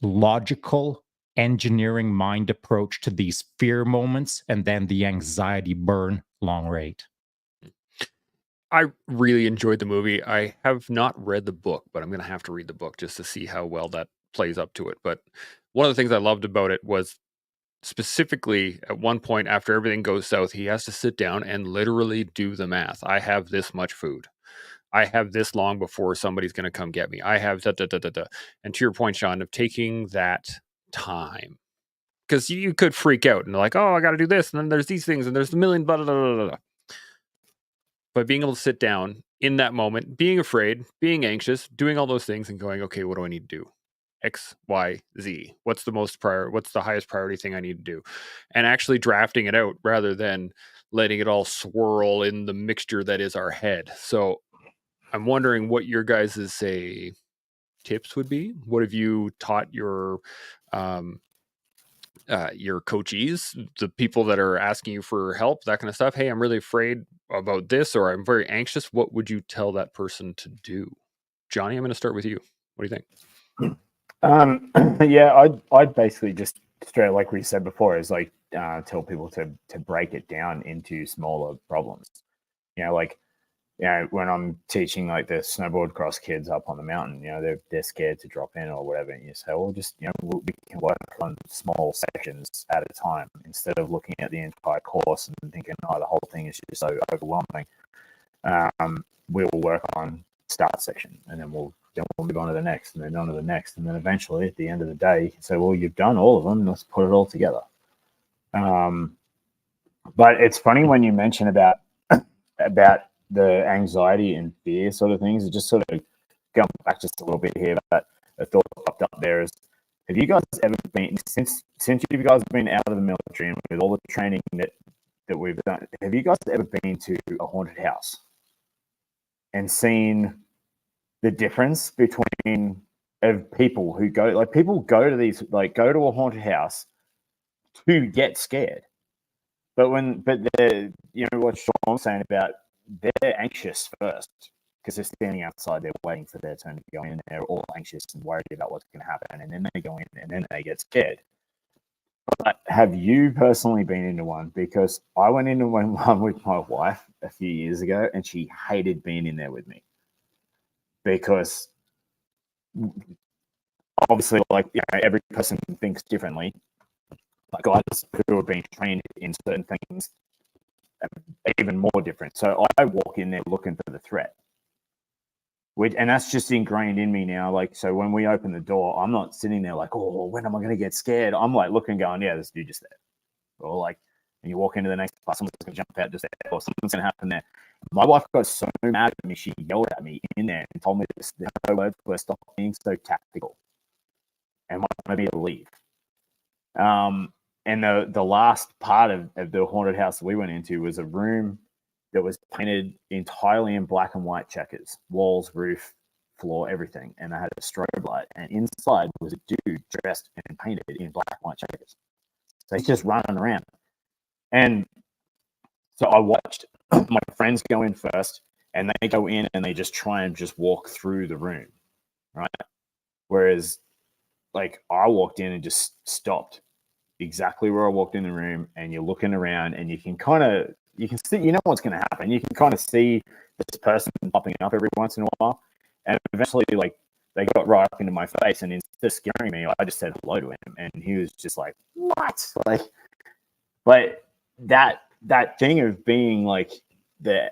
Speaker 4: logical engineering mind approach to these fear moments and then the anxiety burn long rate.
Speaker 1: I really enjoyed the movie. I have not read the book, but I'm going to have to read the book just to see how well that plays up to it. But one of the things I loved about it was specifically at one point after everything goes south, he has to sit down and literally do the math. I have this much food. I have this long before somebody's going to come get me. I have da da da da da. And to your point, Sean, of taking that time, because you could freak out and like, oh, I got to do this, and then there's these things, and there's a million blah blah blah blah blah. But being able to sit down in that moment, being afraid, being anxious, doing all those things, and going, okay, what do I need to do? X, Y, Z. What's the highest priority thing I need to do? And actually drafting it out rather than letting it all swirl in the mixture that is our head. So I'm wondering what your guys' say tips would be. What have you taught your coachees, the people that are asking you for help, that kind of stuff? Hey, I'm really afraid about this, or I'm very anxious. What would you tell that person to do? Johnny, I'm going to start with you. What do you think?
Speaker 2: Yeah, I'd basically just straight, like we said before, is like tell people to break it down into smaller problems. When I'm teaching like the snowboard cross kids up on the mountain, they're scared to drop in or whatever, and you say, well, just we can work on small sections at a time instead of looking at the entire course and thinking, oh, the whole thing is just so overwhelming. We'll work on start section, and then we'll move on to the next, and then on to the next, and then eventually at the end of the day, you can say, well, you've done all of them, let's put it all together. But it's funny when you mention about the anxiety and fear sort of things. It just sort of going back just a little bit here, but a thought popped up there is, have you guys ever been, since you guys have been out of the military and with all the training that we've done, have you guys ever been to a haunted house and seen the difference between of people who go to these, like, go to a haunted house to get scared, but they're, what Sean's saying about, they're anxious first because they're standing outside, they're waiting for their turn to go in, they're all anxious and worried about what's going to happen, and then they go in and then they get scared. But have you personally been into one? Because I went into one with my wife a few years ago, and she hated being in there with me because obviously, like, every person thinks differently. Like, guys who have been trained in certain things even more different. So I walk in there looking for the threat, and that's just ingrained in me now. Like, so when we open the door, I'm not sitting there like, oh, when am I going to get scared? I'm like looking, going, yeah, this dude just there. Or like, and you walk into the next class, someone's going to jump out just there, or something's going to happen there. My wife got so mad at me, she yelled at me in there and told me the no words were, stop being so tactical, and wanted me to leave. And the last part of the haunted house that we went into was a room that was painted entirely in black and white checkers, walls, roof, floor, everything. And they had a strobe light. And inside was a dude dressed and painted in black and white checkers. So he's just running around. And so I watched my friends go in first, and they go in and they just try and just walk through the room, right? Whereas, like, I walked in and just stopped exactly where I walked in the room, and you're looking around and you can see, what's going to happen. You can kind of see this person popping up every once in a while. And eventually, like, they got right up into my face, and instead of scaring me, I just said hello to him, and he was just like, what? Like, but that thing of being like the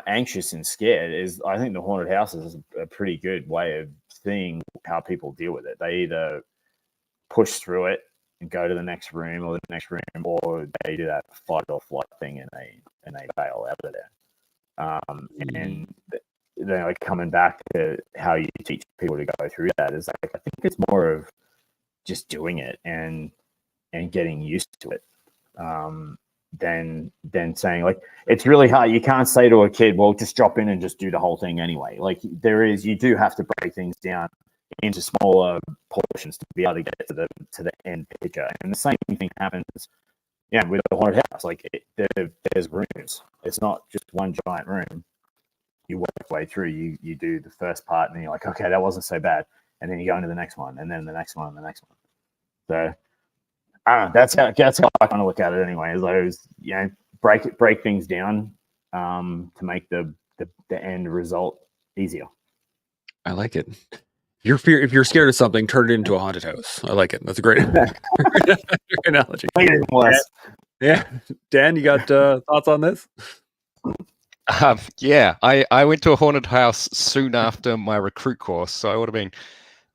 Speaker 2: anxious and scared is, I think the haunted house is a pretty good way of seeing how people deal with it. They either push through it and go to the next room, or they do that fight or flight thing, and they bail out of there. And then like coming back to how you teach people to go through that is like, I think it's more of just doing it and getting used to it. Than saying like, it's really hard. You can't say to a kid, well, just drop in and just do the whole thing anyway. Like you do have to break things down into smaller portions to be able to get to the end picture. And the same thing happens, with the haunted house. Like there's rooms. It's not just one giant room. You work your way through. You do the first part, and then you're like, okay, that wasn't so bad. And then you go into the next one, and then the next one, and the next one. So I don't know. That's how I kind of look at it anyway. Is like, break things down to make the end result easier.
Speaker 1: I like it. If you're scared of something, turn it into a haunted house. I like it. That's a great analogy. Yeah. Dan, you got thoughts on this?
Speaker 3: Yeah, I went to a haunted house soon after my recruit course, so I would have been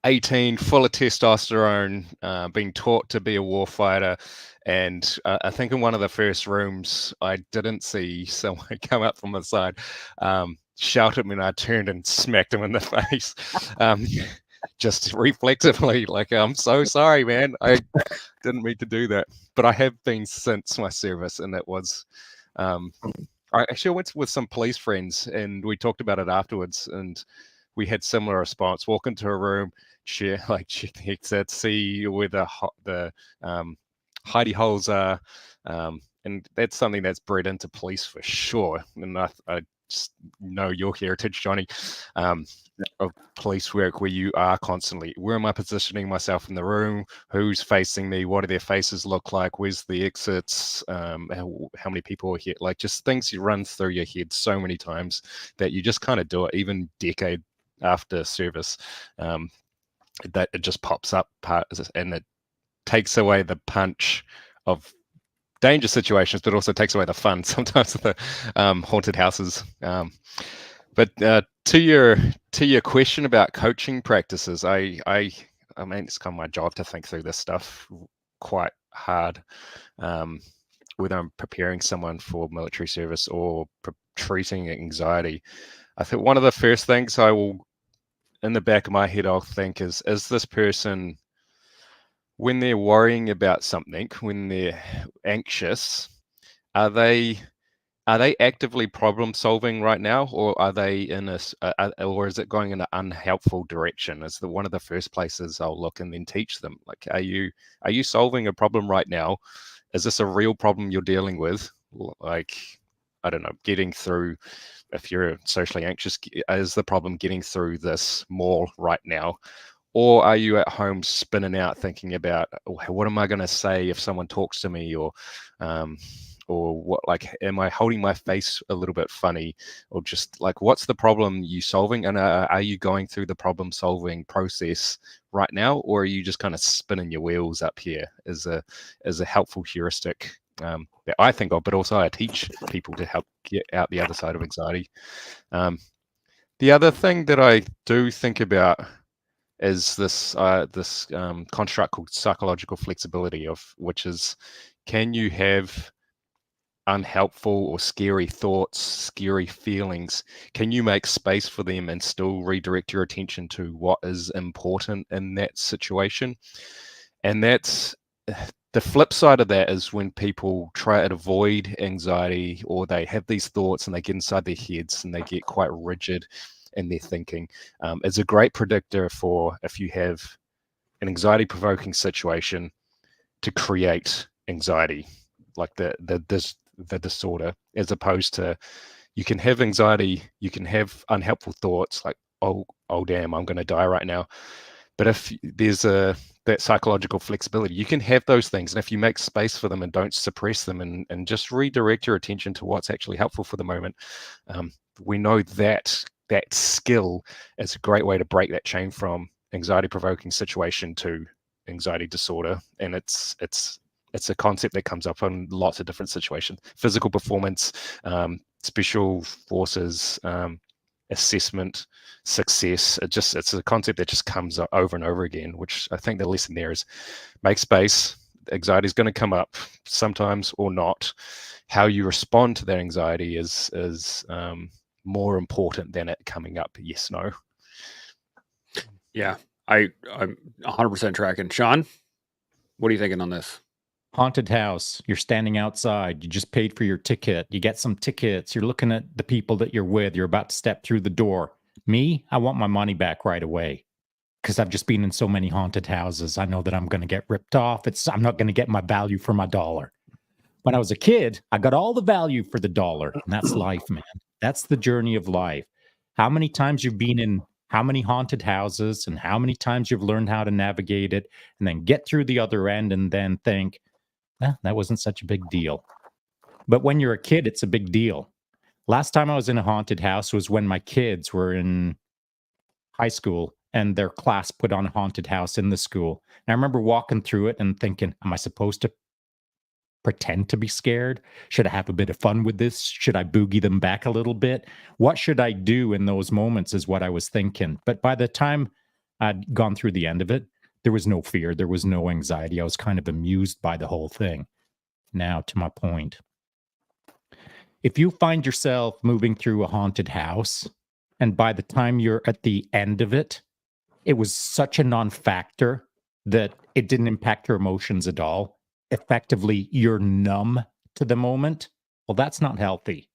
Speaker 3: 18, full of testosterone, being taught to be a warfighter. And I think in one of the first rooms, I didn't see someone come up from the side, shout at me, and I turned and smacked him in the face. Just reflexively, like, I'm so sorry, man. I didn't mean to do that. But I have been since my service, and that was... I actually went with some police friends, and we talked about it afterwards, and we had similar response. Walk into a room, check the exit, see where the hidey holes are, and that's something that's bred into police for sure. And I just know your heritage, Johnny, of police work, where you are constantly, where am I positioning myself in the room? Who's facing me? What do their faces look like? Where's the exits? How many people are here? Like, just things you run through your head so many times that you just kind of do it, even decade after service, that it just pops up, and it takes away the punch of danger situations, but also takes away the fun sometimes of the haunted houses. But to your question about coaching practices, I mean, it's kind of my job to think through this stuff quite hard, whether I'm preparing someone for military service or treating anxiety. I think one of the first things I will, in the back of my head, I'll think is this person, when they're worrying about something, when they're anxious, are they actively problem solving right now, or are they or is it going in an unhelpful direction? Is one of the first places I'll look and then teach them. Like, are you solving a problem right now? Is this a real problem you're dealing with? Like, I don't know, getting through. If you're socially anxious, is the problem getting through this mall right now? Or are you at home spinning out thinking about, what am I going to say if someone talks to me, or what, like, am I holding my face a little bit funny, or just like, what's the problem you solving? And are you going through the problem solving process right now, or are you just kind of spinning your wheels up here as a helpful heuristic that I think of, but also I teach people to help get out the other side of anxiety. The other thing that I do think about is this construct called psychological flexibility, which is, can you have unhelpful or scary thoughts, scary feelings? Can you make space for them and still redirect your attention to what is important in that situation? And that's the flip side of that, is when people try to avoid anxiety, or they have these thoughts and they get inside their heads and they get quite rigid in their thinking. It's a great predictor for, if you have an anxiety provoking situation, to create anxiety, like the disorder, as opposed to, you can have anxiety, you can have unhelpful thoughts like, oh damn, I'm going to die right now. But if there's that psychological flexibility, you can have those things, and if you make space for them and don't suppress them, and just redirect your attention to what's actually helpful for the moment, we know that that skill is a great way to break that chain from anxiety provoking situation to anxiety disorder. And it's a concept that comes up in lots of different situations: physical performance, special forces, assessment, success. It's a concept that just comes over and over again, which I think the lesson there is, make space, anxiety is going to come up sometimes or not. How you respond to that anxiety is more important than it coming up. Yes, no.
Speaker 1: Yeah, I'm 100% tracking. Shaun, what are you thinking on this?
Speaker 4: Haunted house. You're standing outside. You just paid for your ticket. You get some tickets. You're looking at the people that you're with. You're about to step through the door. Me, I want my money back right away because I've just been in so many haunted houses. I know that I'm going to get ripped off. I'm not going to get my value for my dollar. When I was a kid, I got all the value for the dollar. And that's life, man. That's the journey of life. How many times you've been in how many haunted houses and how many times you've learned how to navigate it and then get through the other end and then think, that wasn't such a big deal. But when you're a kid, it's a big deal. Last time I was in a haunted house was when my kids were in high school and their class put on a haunted house in the school. And I remember walking through it and thinking, am I supposed to pretend to be scared? Should I have a bit of fun with this? Should I boogie them back a little bit? What should I do in those moments is what I was thinking. But by the time I'd gone through the end of it, there was no fear. There was no anxiety. I was kind of amused by the whole thing. Now, to my point. If you find yourself moving through a haunted house, and by the time you're at the end of it, it was such a non-factor that it didn't impact your emotions at all. Effectively, you're numb to the moment. Well, that's not healthy.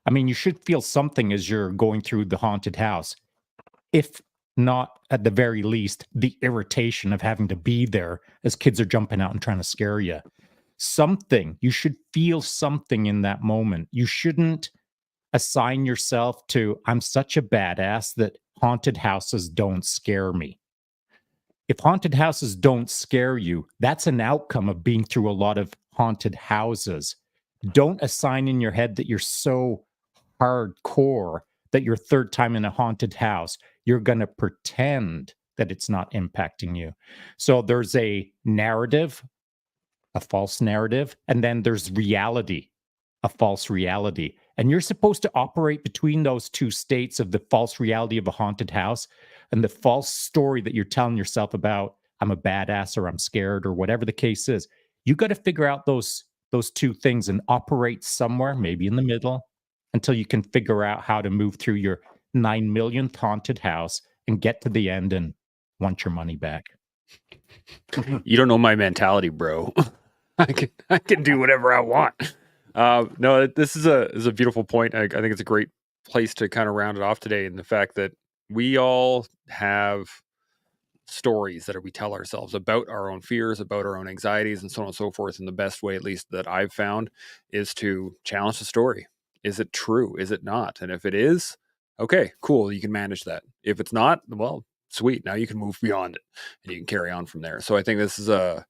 Speaker 4: I mean, you should feel something as you're going through the haunted house. If not, at the very least, the irritation of having to be there as kids are jumping out and trying to scare you. Something. You should feel something in that moment. You shouldn't assign yourself to, I'm such a badass that haunted houses don't scare me. If haunted houses don't scare you, that's an outcome of being through a lot of haunted houses. Don't assign in your head that you're so hardcore that your third time in a haunted house, you're going to pretend that it's not impacting you. So there's a narrative, a false narrative, and then there's reality, a false reality. And you're supposed to operate between those two states of the false reality of a haunted house and the false story that you're telling yourself about, I'm a badass or I'm scared or whatever the case is. You got to figure out those two things and operate somewhere, maybe in the middle, until you can figure out how to move through your 9 millionth haunted house and get to the end and want your money back.
Speaker 1: You don't know my mentality, bro. I can do whatever I want. No, this is a beautiful point. I think it's a great place to kind of round it off today, in the fact that we all have stories that we tell ourselves about our own fears, about our own anxieties, and so on and so forth. And the best way, at least that I've found, is to challenge the story. Is it true? Is it not? And if it is, okay, cool, you can manage that. If it's not, well, sweet, now you can move beyond it and you can carry on from there. So I think this is a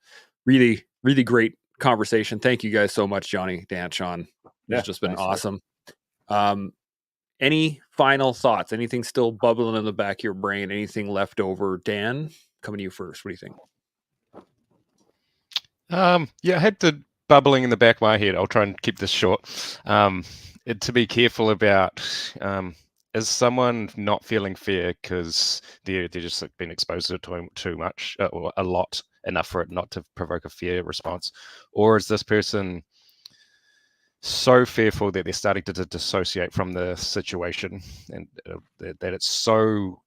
Speaker 1: really, really great conversation. Thank you guys so much, Johnny, Dan, Shaun. It's just been awesome. Any final thoughts? Anything still bubbling in the back of your brain? Anything left over? Dan, coming to you first. What do you think?
Speaker 3: Yeah, I had the bubbling in the back of my head. I'll try and keep this short. To be careful about, is someone not feeling fear because they're just been exposed to it too much or a lot, enough for it not to provoke a fear response? Or is this person so fearful that they're starting to dissociate from the situation, and that it's so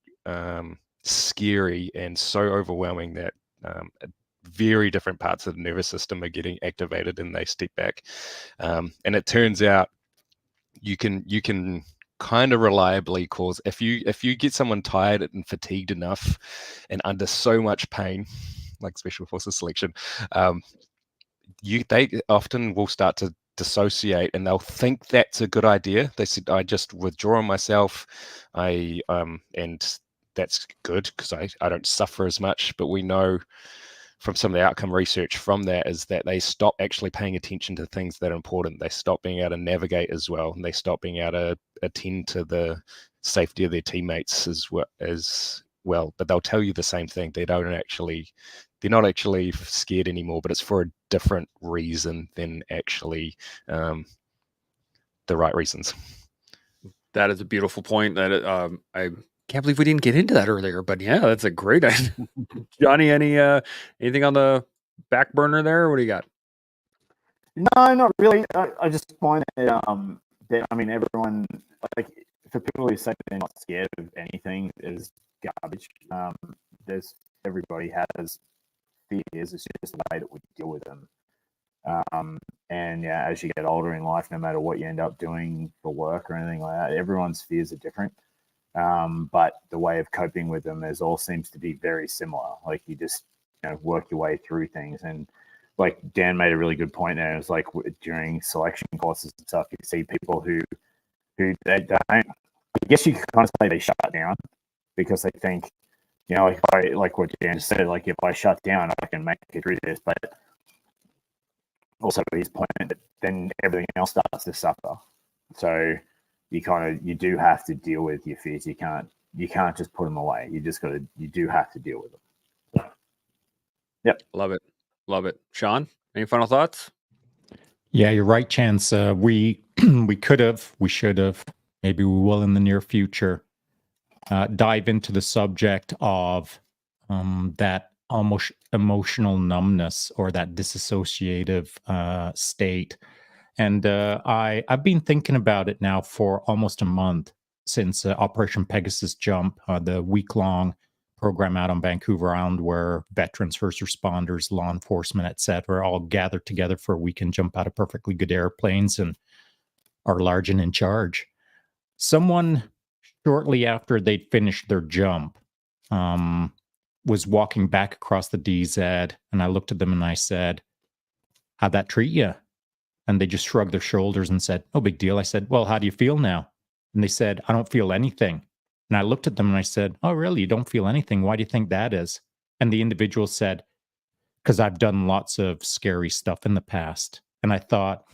Speaker 3: scary and so overwhelming that very different parts of the nervous system are getting activated and they step back. And it turns out you can kind of reliably cause, if you get someone tired and fatigued enough and under so much pain, like Special Forces selection, they often will start to dissociate, and they'll think that's a good idea. They said, I just withdraw on myself, and that's good because I don't suffer as much. But we know from some of the outcome research from that is that they stop actually paying attention to things that are important. They stop being able to navigate as well, and they stop being able to attend to the safety of their teammates as well. But they'll tell you the same thing. They're not actually scared anymore, but it's for a different reason than actually the right reasons.
Speaker 1: That is a beautiful point. That I can't believe we didn't get into that earlier, but yeah, that's a great idea. Johnny, anything on the back burner there? What do you got?
Speaker 2: No, not really. I just find that, that, I mean, everyone, like, for people who say they're not scared of anything, is garbage. Everybody has fears. It's just the way that we deal with them. And yeah, as you get older in life, no matter what you end up doing for work or anything like that, everyone's fears are different. But the way of coping with them all seems to be very similar. Like, you just, work your way through things. And like Dan made a really good point there. It's like during selection courses and stuff, you see people who they don't, I guess you can kind of say they shut down because they think, if I, like what Dan said, like if I shut down, I can make it through this. But also his point that then everything else starts to suffer. So you do have to deal with your fears. You can't just put them away. You do have to deal with them. So, yep.
Speaker 1: Love it. Shaun, any final thoughts?
Speaker 4: Yeah, you're right, Chance. We could have, we should have, maybe we will in the near future, dive into the subject of that almost emotional numbness or that disassociative state. And I've been thinking about it now for almost a month since Operation Pegasus Jump, the week-long program out on Vancouver Island where veterans, first responders, law enforcement, etc., all gather together for a week and jump out of perfectly good airplanes and are large and in charge. Someone, shortly after they'd finished their jump, was walking back across the DZ, and I looked at them and I said, "How'd that treat you?" And they just shrugged their shoulders and said, "No big deal." I said, "Well, how do you feel now?" And they said, "I don't feel anything." And I looked at them and I said, "Oh, really? You don't feel anything? Why do you think that is?" And the individual said, "Because I've done lots of scary stuff in the past." And I thought,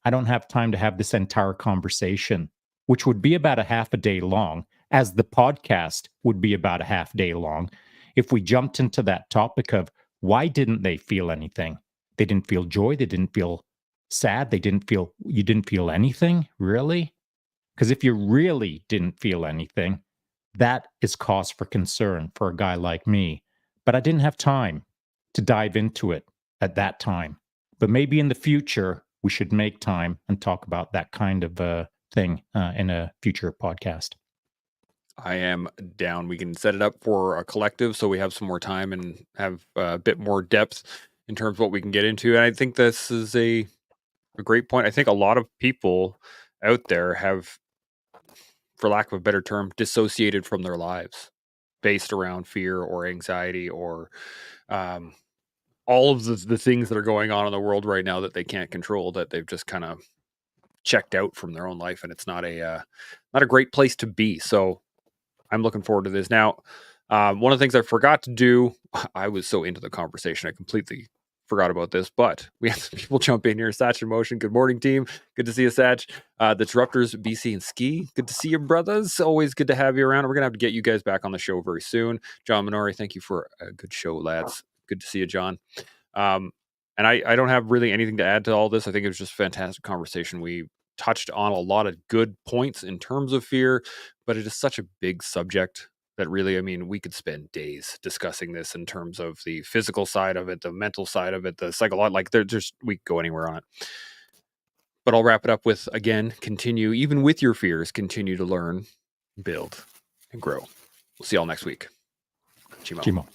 Speaker 4: I don't have time to have this entire conversation, which would be about a half a day long, as the podcast would be about a half day long, if we jumped into that topic of why didn't they feel anything? They didn't feel joy. They didn't feel sad. You didn't feel anything, really? Because if you really didn't feel anything, that is cause for concern for a guy like me. But I didn't have time to dive into it at that time. But maybe in the future, we should make time and talk about that kind of thing in a future podcast.
Speaker 1: I am down. We can set it up for a collective so we have some more time and have a bit more depth in terms of what we can get into. And I think this is a great point. I think a lot of people out there have, for lack of a better term, dissociated from their lives based around fear or anxiety or all of the things that are going on in the world right now that they can't control, that they've just kind of checked out from their own life. And it's not a great place to be. So I'm looking forward to this. Now, one of the things I forgot to do, I was so into the conversation, I completely forgot about this, but we had some people jump in here. Satch in Motion. Good morning, team. Good to see you, Satch. The Disruptors, BC and Ski. Good to see you, brothers. Always good to have you around. We're going to have to get you guys back on the show very soon. John Minori, thank you for a good show, lads. Good to see you, John. And I don't have really anything to add to all this. I think it was just a fantastic conversation. We touched on a lot of good points in terms of fear, but it is such a big subject that really, I mean, we could spend days discussing this in terms of the physical side of it, the mental side of it, the psychological, like we could go anywhere on it. But I'll wrap it up with, again, continue, even with your fears, continue to learn, build, and grow. We'll see y'all next week. Chimo.